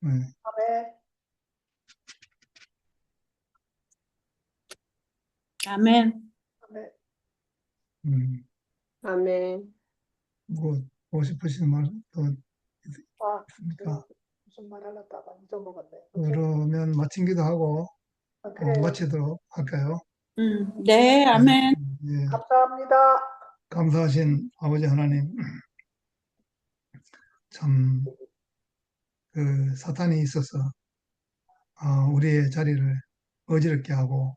네. 아멘. 아멘. 아멘. 아멘. 뭐 하고 싶으신 말 또 아, 있습니까? 무슨 말 하려다가 잊어먹었네. 그러면 마친 기도하고 그래요. 마치도록 할까요? 네, 아멘. 예, 감사합니다. 감사하신 아버지 하나님, 참 그 사탄이 있어서 우리의 자리를 어지럽게 하고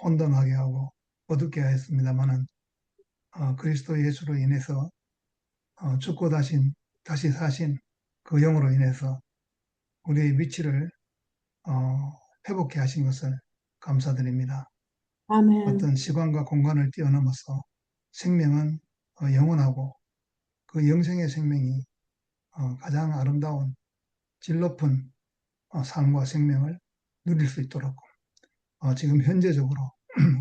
혼돈하게 하고 어둡게 하였습니다마는 그리스도 예수로 인해서 죽고 다시 사신 그 영으로 인해서 우리의 위치를 회복해 하신 것을 감사드립니다. 아멘. 어떤 시간과 공간을 뛰어넘어서 생명은 영원하고 그 영생의 생명이 가장 아름다운 질 높은 삶과 생명을 누릴 수 있도록 지금 현재적으로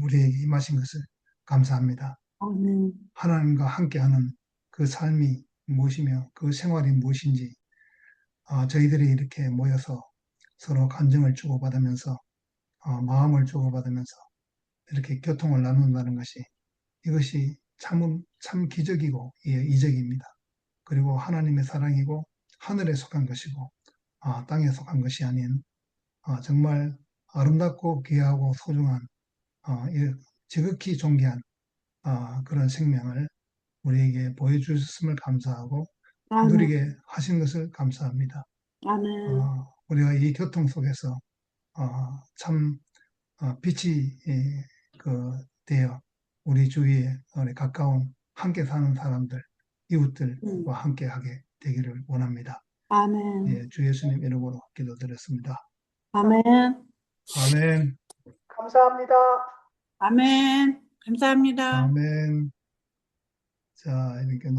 우리에게 임하신 것을 감사합니다. 아멘. 하나님과 함께하는 그 삶이 무엇이며 그 생활이 무엇인지 저희들이 이렇게 모여서 서로 간증을 주고받으면서 마음을 주고받으면서 이렇게 교통을 나눈다는 것이 이것이 참 기적이고 이적입니다. 그리고 하나님의 사랑이고 하늘에 속한 것이고 땅에 속한 것이 아닌 정말 아름답고 귀하고 소중한 지극히 존귀한 그런 생명을 우리에게 보여주셨음을 감사하고 아멘. 누리게 하신 것을 감사합니다. 아멘. 우리가 이 교통 속에서 참 빛이 되어 우리 주위에 우리 가까운 함께 사는 사람들, 이웃들과 함께하게 되기를 원합니다. 아멘. 예, 주 예수님 이름으로 기도드렸습니다. 아멘. 아멘. 감사합니다. 아멘. 감사합니다. 아멘. 자, 이렇게